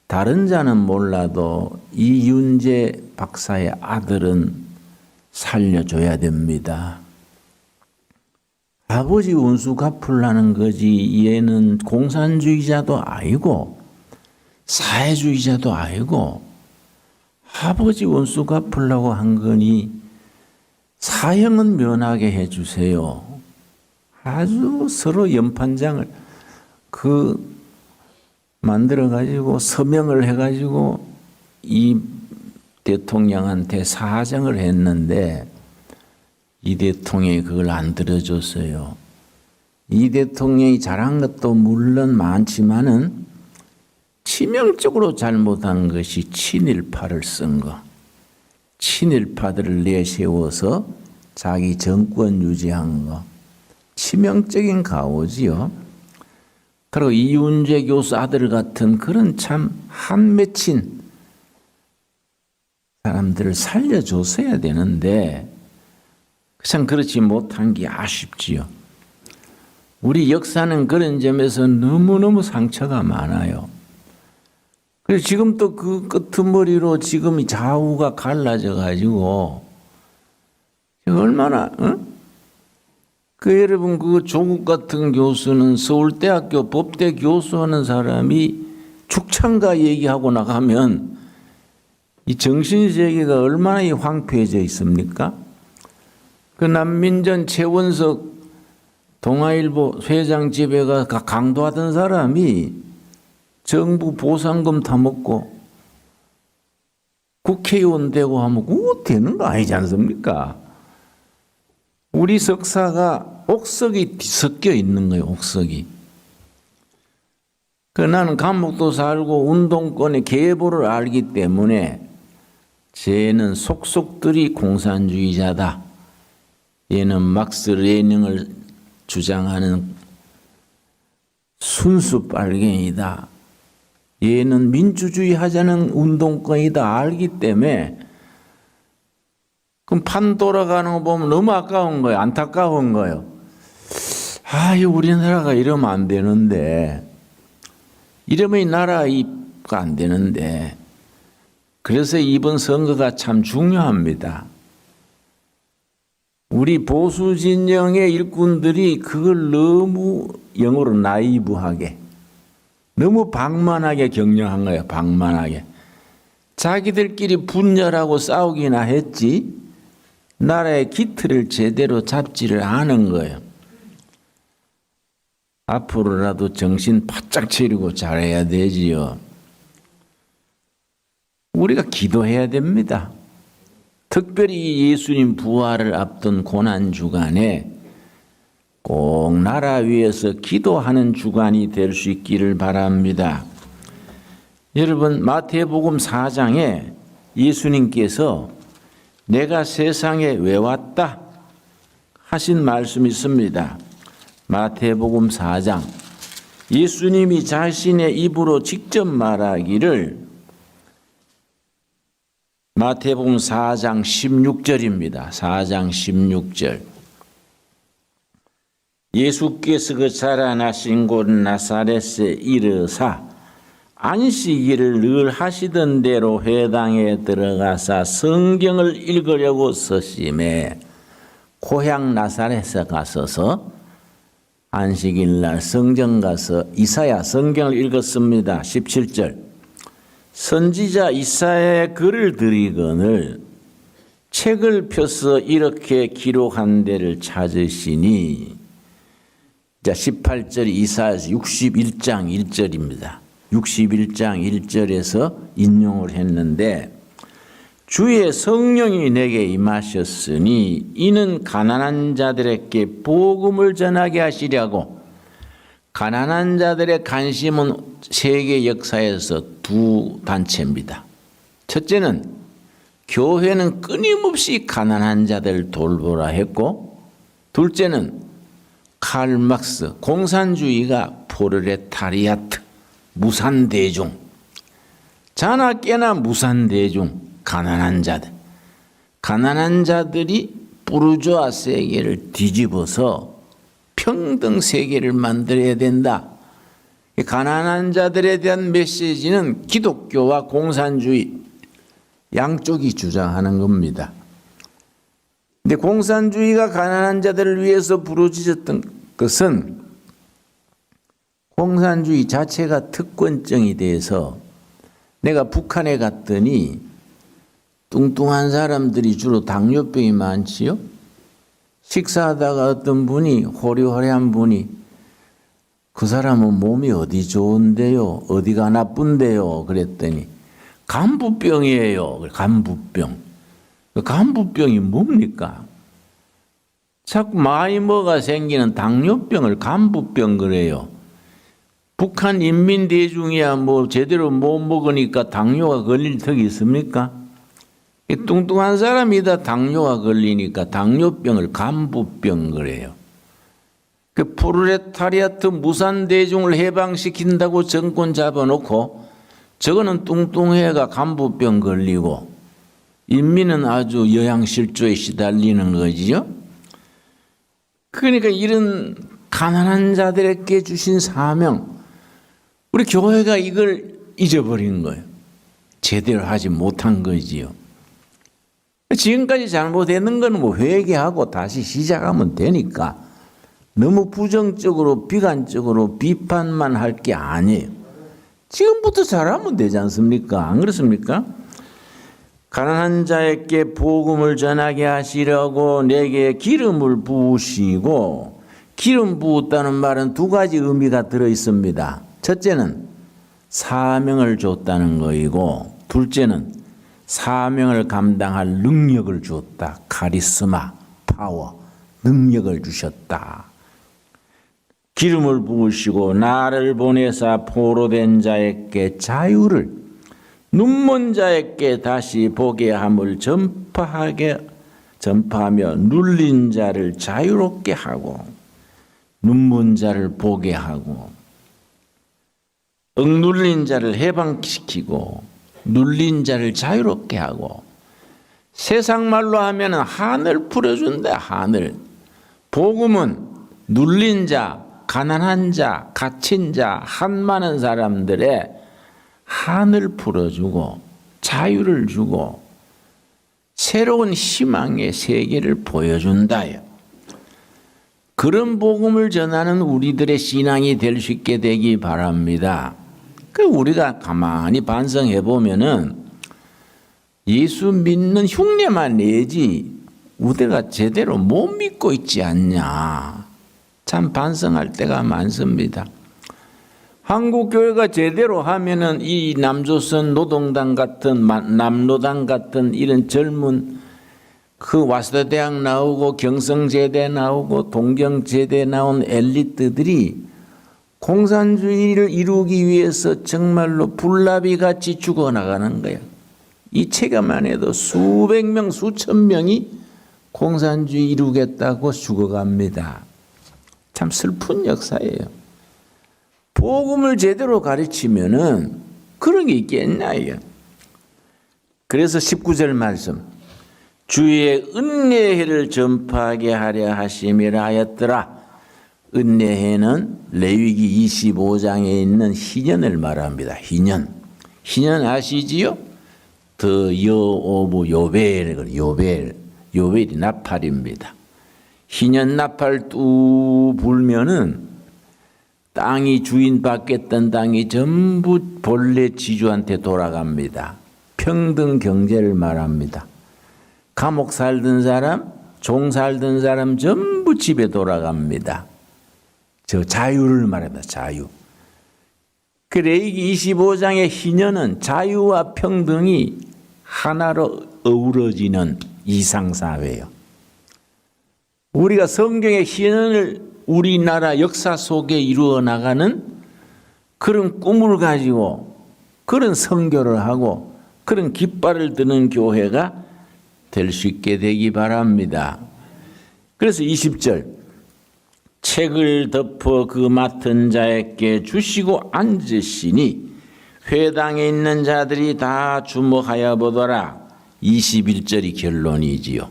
다른 자는 몰라도 이윤재 박사의 아들은 살려줘야 됩니다. 아버지 원수 갚으려는 거지 얘는 공산주의자도 아니고 사회주의자도 아니고 아버지 원수 갚으려고 한 거니 사형은 면하게 해주세요. 아주 서로 연판장을 만들어가지고 서명을 해가지고 이 대통령한테 사정을 했는데 이 대통령이 그걸 안 들어줬어요. 이 대통령이 잘한 것도 물론 많지만은 치명적으로 잘못한 것이 친일파를 쓴 거. 친일파들을 내세워서 자기 정권 유지한 거. 치명적인 가오지요. 그리고 이훈재 교수 아들 같은 그런 참 한 맺힌 사람들을 살려줬어야 되는데 참 그렇지 못한 게 아쉽지요. 우리 역사는 그런 점에서 너무너무 상처가 많아요. 그래서 지금 또 그 끄트머리로 지금 좌우가 갈라져 가지고 얼마나 여러분 그 조국 같은 교수는 서울대학교 법대 교수하는 사람이 죽창가 얘기하고 나가면 이 정신세계가 얼마나 황폐해져 있습니까? 그 남민전 최원석 동아일보 회장 집에 가 강도하던 사람이 정부 보상금 타먹고 국회의원 되고 하면 그거 되는 거 아니지 않습니까? 우리 석사가 옥석이 섞여 있는 거예요. 옥석이. 나는 감옥도 살고 운동권의 계보를 알기 때문에 쟤는 속속들이 공산주의자다. 얘는 막스 레닌을 주장하는 순수 빨갱이다. 얘는 민주주의 하자는 운동권이다 알기 때문에 그럼 판 돌아가는 거 보면 너무 아까운 거예요. 안타까운 거예요. 우리나라가 이러면 안 되는데 이러면 이 나라가 안 되는데 그래서 이번 선거가 참 중요합니다. 우리 보수 진영의 일꾼들이 그걸 너무 영어로 나이브하게 너무 방만하게 경영한 거예요. 방만하게. 자기들끼리 분열하고 싸우기나 했지 나라의 기틀을 제대로 잡지를 않은 거예요. 앞으로라도 정신 바짝 차리고 잘해야 되지요. 우리가 기도해야 됩니다. 특별히 예수님 부활을 앞둔 고난주간에 꼭 나라 위해서 기도하는 주간이 될 수 있기를 바랍니다. 여러분 마태복음 4장에 예수님께서 내가 세상에 왜 왔다 하신 말씀이 있습니다. 마태복음 4장 예수님이 자신의 입으로 직접 말하기를 마태복음 4장 16절입니다. 4장 16절 예수께서 그 자라나신 곳 나사렛에 이르사 안식일을 늘 하시던 대로 회당에 들어가사 성경을 읽으려고 서심해 고향 나사렛에 가서서 안식일 날 성전 가서 이사야 성경을 읽었습니다. 17절 선지자 이사야의 글을 드리거늘 책을 펴서 이렇게 기록한 데를 찾으시니 자 18절 이사야서 61장 1절입니다. 61장 1절에서 인용을 했는데 주의 성령이 내게 임하셨으니 이는 가난한 자들에게 복음을 전하게 하시려고. 가난한 자들의 관심은 세계 역사에서 두 단체입니다. 첫째는 교회는 끊임없이 가난한 자들을 돌보라 했고, 둘째는 칼 막스 공산주의가 포르레타리아트 무산대중, 자나 깨나 무산대중, 가난한 자들. 가난한 자들이 부르주아 세계를 뒤집어서 평등 세계를 만들어야 된다. 가난한 자들에 대한 메시지는 기독교와 공산주의 양쪽이 주장하는 겁니다. 근데 공산주의가 가난한 자들을 위해서 부르짖었던 것은 공산주의 자체가 특권증이 돼서 내가 북한에 갔더니 뚱뚱한 사람들이 주로 당뇨병이 많지요. 식사하다가 어떤 분이 호리호리한 분이 그 사람은 몸이 어디 좋은데요? 어디가 나쁜데요? 그랬더니 간부병이에요. 간부병. 간부병이 뭡니까? 자꾸 많이 먹어가 생기는 당뇨병을 간부병 그래요. 북한 인민 대중이야 뭐 제대로 못 먹으니까 당뇨가 걸릴 턱이 있습니까? 뚱뚱한 사람이다 당뇨가 걸리니까 당뇨병을 간부병 그래요. 그 프로레타리아트 무산대중을 해방시킨다고 정권 잡아놓고 저거는 뚱뚱해가 간부병 걸리고 인민은 아주 영양실조에 시달리는 거지요. 그러니까 이런 가난한 자들에게 주신 사명, 우리 교회가 이걸 잊어버린 거예요. 제대로 하지 못한 거지요. 지금까지 잘못했는 건 뭐 회개하고 다시 시작하면 되니까 너무 부정적으로 비관적으로 비판만 할 게 아니에요. 지금부터 잘하면 되지 않습니까? 안 그렇습니까? 가난한 자에게 복음을 전하게 하시려고 내게 기름을 부으시고, 기름 부었다는 말은 두 가지 의미가 들어 있습니다. 첫째는 사명을 줬다는 거이고, 둘째는 사명을 감당할 능력을 주었다. 카리스마, 파워, 능력을 주셨다. 기름을 부으시고 나를 보내사 포로된 자에게 자유를, 눈먼 자에게 다시 보게 함을 전파하며 눌린 자를 자유롭게 하고, 눈먼 자를 보게 하고, 억눌린 자를 해방시키고, 눌린 자를 자유롭게 하고, 세상 말로 하면 한을 풀어준다. 하늘. 복음은 눌린 자, 가난한 자, 갇힌 자, 한 많은 사람들의 한을 풀어주고 자유를 주고 새로운 희망의 세계를 보여준다요. 그런 복음을 전하는 우리들의 신앙이 될 수 있게 되기 바랍니다. 그 우리가 가만히 반성해 보면은 예수 믿는 흉내만 내지 우리가 제대로 못 믿고 있지 않냐. 참 반성할 때가 많습니다. 한국 교회가 제대로 하면은 이 남조선 노동당 같은 남노당 같은 이런 젊은 그 와스다 대학 나오고 경성제대 나오고 동경제대 나온 엘리트들이 공산주의를 이루기 위해서 정말로 불나비 같이 죽어나가는 거야. 이 체감만 해도 수백 명, 수천 명이 공산주의 이루겠다고 죽어갑니다. 참 슬픈 역사예요. 복음을 제대로 가르치면은 그런 게 있겠냐 이게. 그래서 19절 말씀, 주의 은혜를 전파하게 하려 하심이라 하였더라. 은혜회는 레위기 25장에 있는 희년을 말합니다. 희년. 희년 아시지요? The year of 요벨, 요벨이 나팔입니다. 희년 나팔 뚜 불면은 땅이 주인 받겠던 땅이 전부 본래 지주한테 돌아갑니다. 평등 경제를 말합니다. 감옥 살던 사람, 종 살던 사람 전부 집에 돌아갑니다. 저 자유를 말합니다. 자유. 그 레위기 25장의 희년은 자유와 평등이 하나로 어우러지는 이상사회예요. 우리가 성경의 희년을 우리나라 역사 속에 이루어 나가는 그런 꿈을 가지고 그런 선교를 하고 그런 깃발을 드는 교회가 될 수 있게 되기 바랍니다. 그래서 20절 책을 덮어 그 맡은 자에게 주시고 앉으시니 회당에 있는 자들이 다 주목하여 보더라. 21절이 결론이지요.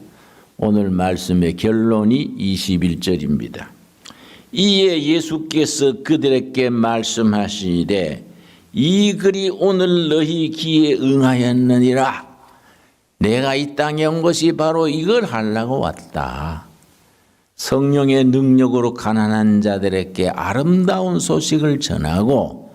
오늘 말씀의 결론이 21절입니다. 이에 예수께서 그들에게 말씀하시되 이 글이 오늘 너희 귀에 응하였느니라. 내가 이 땅에 온 것이 바로 이걸 하려고 왔다. 성령의 능력으로 가난한 자들에게 아름다운 소식을 전하고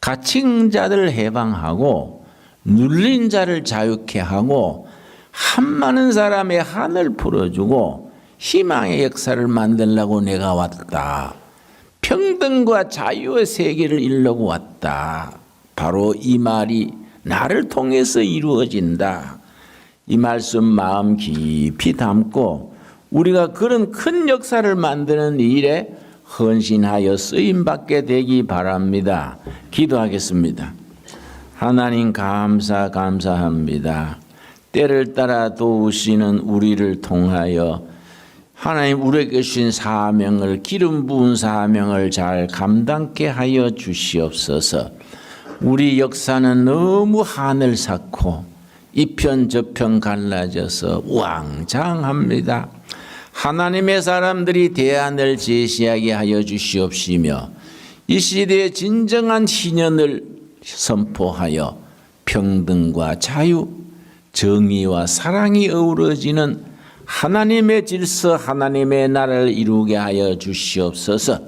갇힌 자를 해방하고 눌린 자를 자유케 하고 한 많은 사람의 한을 풀어주고 희망의 역사를 만들려고 내가 왔다. 평등과 자유의 세계를 이루려고 왔다. 바로 이 말이 나를 통해서 이루어진다. 이 말씀 마음 깊이 담고 우리가 그런 큰 역사를 만드는 일에 헌신하여 쓰임받게 되기 바랍니다. 기도하겠습니다. 하나님 감사합니다. 때를 따라 도우시는 우리를 통하여 하나님 우리에게 주신 사명을 기름 부은 사명을 잘 감당케 하여 주시옵소서. 우리 역사는 너무 하늘 삭고 이편 저편 갈라져서 왕창합니다. 하나님의 사람들이 대안을 제시하게 하여 주시옵시며 이 시대의 진정한 희년을 선포하여 평등과 자유, 정의와 사랑이 어우러지는 하나님의 질서, 하나님의 나라를 이루게 하여 주시옵소서.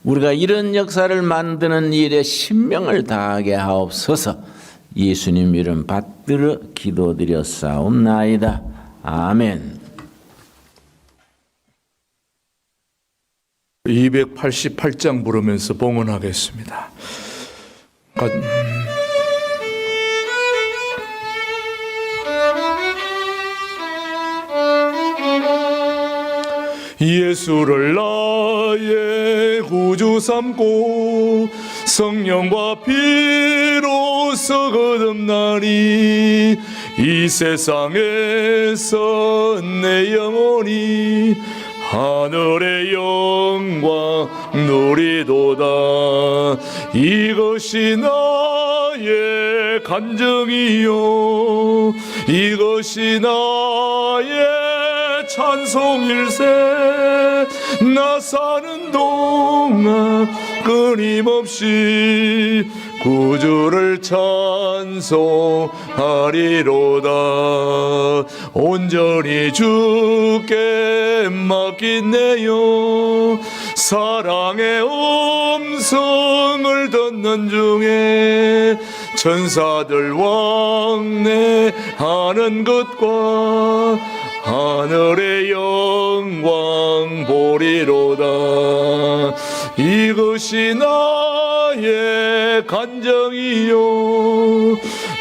우리가 이런 역사를 만드는 일에 신명을 다하게 하옵소서. 예수님 이름 받들어 기도드렸사옵나이다. 아멘. 288장 부르면서 봉헌하겠습니다. 예수를 나의 구주 삼고 성령과 피로서 거듭나니 이 세상에서 내 영혼이 하늘의 영광 누리도다. 이것이 나의 간증이요 이것이 나의 찬송일세. 나 사는 동안 끊임없이 구주를 찬송하리로다. 온전히 주께 맡기네요. 사랑의 음성을 듣는 중에 천사들 왕래하는 것과 하늘의 영광 보리로다. 이것이 나의 간정이요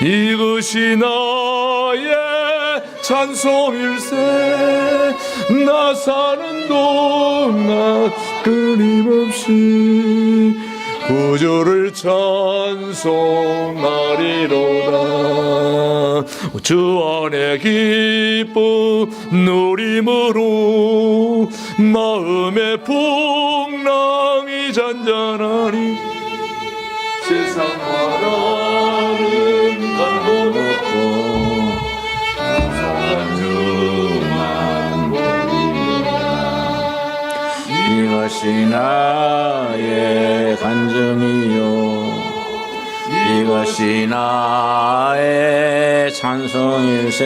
이것이 나의 찬송일세. 나 사는 동안 끊임없이 구주를 찬송하리로다. 주 안에 기쁨 누림으로 마음의 풍랑이 잔잔하니 세상 바라는 감도 없고 항상 주만 보리라. 이것이 이것이 나의 간증이요 이것이 나의 찬송일세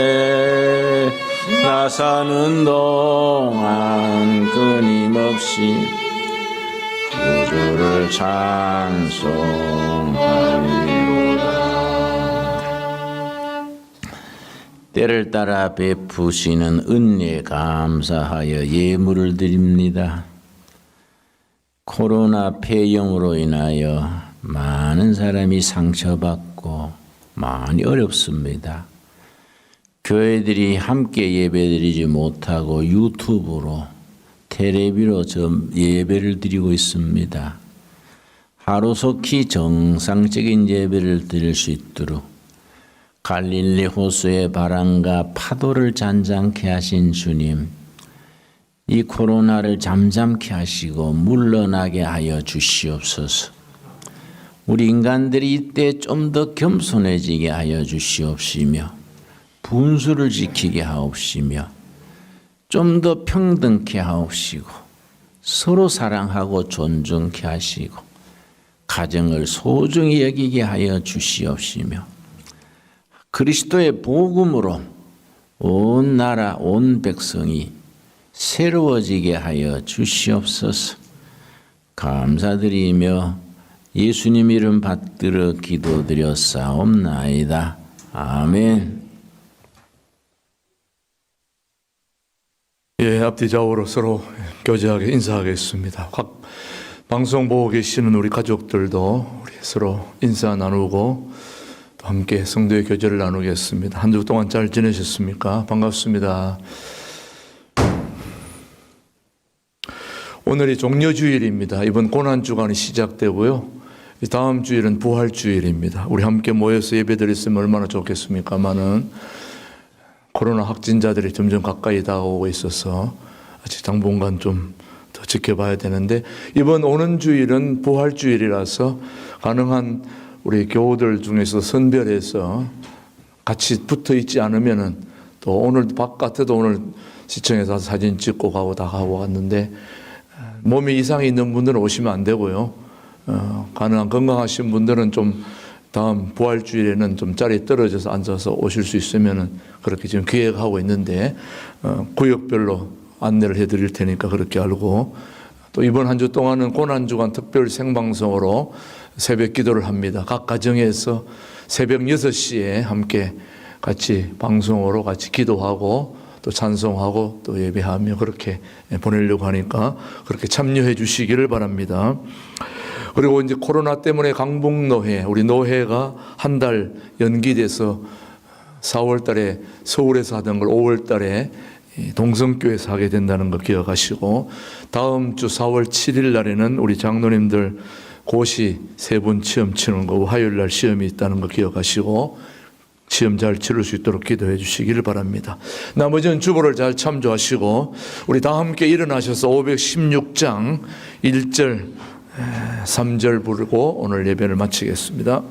나 사는 동안 끊임없이 구주를 찬송하리로다. 때를 따라 베푸시는 은혜에 감사하여 예물을 드립니다. 코로나 폐영으로 인하여 많은 사람이 상처받고 많이 어렵습니다. 교회들이 함께 예배드리지 못하고 유튜브로 텔레비로 예배를 드리고 있습니다. 하루속히 정상적인 예배를 드릴 수 있도록 갈릴리 호수의 바람과 파도를 잔잔케 하신 주님, 이 코로나를 잠잠케 하시고 물러나게 하여 주시옵소서. 우리 인간들이 이때 좀 더 겸손해지게 하여 주시옵시며 분수를 지키게 하옵시며 좀 더 평등케 하옵시고 서로 사랑하고 존중케 하시고 가정을 소중히 여기게 하여 주시옵시며 그리스도의 복음으로 온 나라 온 백성이 새로워지게 하여 주시옵소서. 감사드리며 예수님 이름 받들어 기도드렸사옵나이다. 아멘. 예, 앞뒤 좌우로 서로 교제하게 인사하겠습니다. 각 방송 보고 계시는 우리 가족들도 우리 서로 인사 나누고 또 함께 성도의 교제를 나누겠습니다. 한 주 동안 잘 지내셨습니까? 반갑습니다. 오늘이 종려주일입니다. 이번 고난주간이 시작되고요. 다음 주일은 부활주일입니다. 우리 함께 모여서 예배드렸으면 얼마나 좋겠습니까마는 코로나 확진자들이 점점 가까이 다가오고 있어서 아직 당분간 좀 더 지켜봐야 되는데 이번 오는 주일은 부활주일이라서 가능한 우리 교우들 중에서 선별해서 같이 붙어 있지 않으면은 또 오늘 바깥에도 오늘 시청에서 사진 찍고 가고 다 가고 왔는데 몸에 이상이 있는 분들은 오시면 안 되고요. 가능한 건강하신 분들은 좀 다음 부활주일에는 좀 자리에 떨어져서 앉아서 오실 수 있으면은 그렇게 지금 계획하고 있는데 구역별로 안내를 해드릴 테니까 그렇게 알고 또 이번 한 주 동안은 고난주간 특별 생방송으로 새벽 기도를 합니다. 각 가정에서 새벽 6시에 함께 같이 방송으로 같이 기도하고 또 찬송하고 또 예배하며 그렇게 보내려고 하니까 그렇게 참여해 주시기를 바랍니다. 그리고 이제 코로나 때문에 강북노회, 우리 노회가 한 달 연기돼서 4월 달에 서울에서 하던 걸 5월 달에 동성교회에서 하게 된다는 거 기억하시고 다음 주 4월 7일 날에는 우리 장로님들 고시 3분 시험 치는 거 화요일 날 시험이 있다는 거 기억하시고 시험 잘 치를 수 있도록 기도해 주시기를 바랍니다. 나머지는 주보를 잘 참조하시고 우리 다 함께 일어나셔서 516장 1절 3절 부르고 오늘 예배를 마치겠습니다.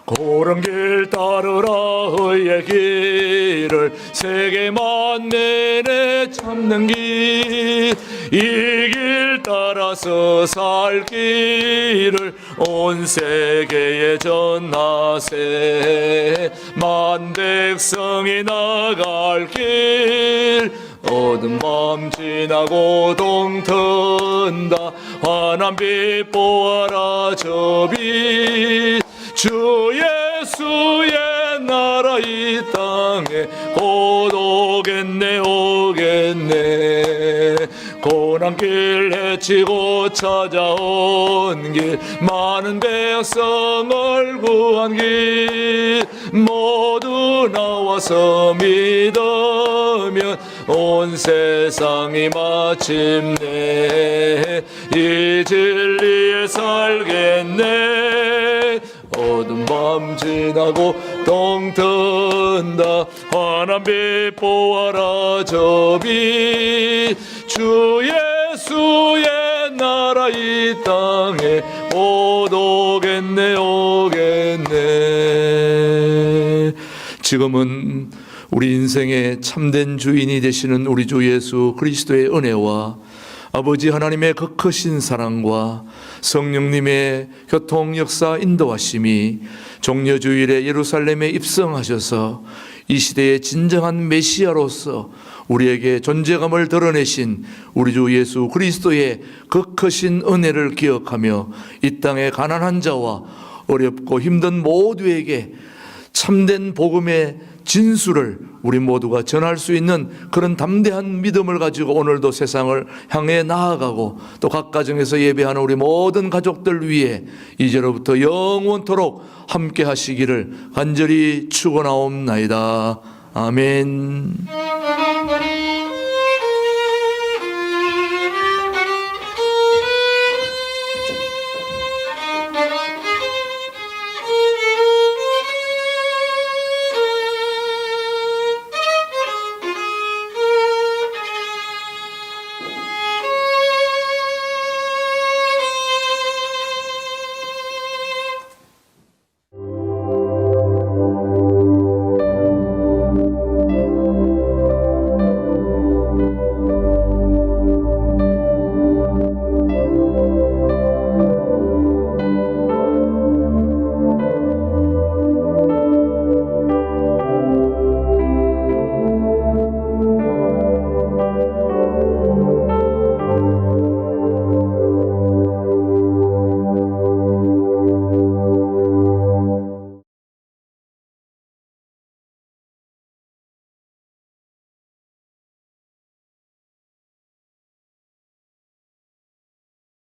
고른 길 따르라 의의 길을 세계만 내내 참는 길 이 길 따라서 살 길을 온 세계에 전하세 만 백성이 나갈 길 어두운 밤 지나고 동 튼다 환한 빛 보아라 저 빛 주 예수의 나라 이 땅에 곧 오겠네 오겠네 고난길 헤치고 찾아온 길 많은 백성을 구한 길 모두 나와서 믿으면 온 세상이 마침내 이 진리에 살겠네 어두운 밤 지나고 동 튼다 환한 빛 보아라 저 빛 주 예수의 나라 이 땅에 곧 오겠네 오겠네 지금은 우리 인생의 참된 주인이 되시는 우리 주 예수 그리스도의 은혜와 아버지 하나님의 그 크신 사랑과 성령님의 교통 역사 인도하심이 종려주일에 예루살렘에 입성하셔서 이 시대의 진정한 메시아로서 우리에게 존재감을 드러내신 우리 주 예수 그리스도의 그 크신 은혜를 기억하며 이 땅의 가난한 자와 어렵고 힘든 모두에게 참된 복음의 진수를 우리 모두가 전할 수 있는 그런 담대한 믿음을 가지고 오늘도 세상을 향해 나아가고 또 각 가정에서 예배하는 우리 모든 가족들 위해 이제로부터 영원토록 함께 하시기를 간절히 축원하옵나이다. 아멘.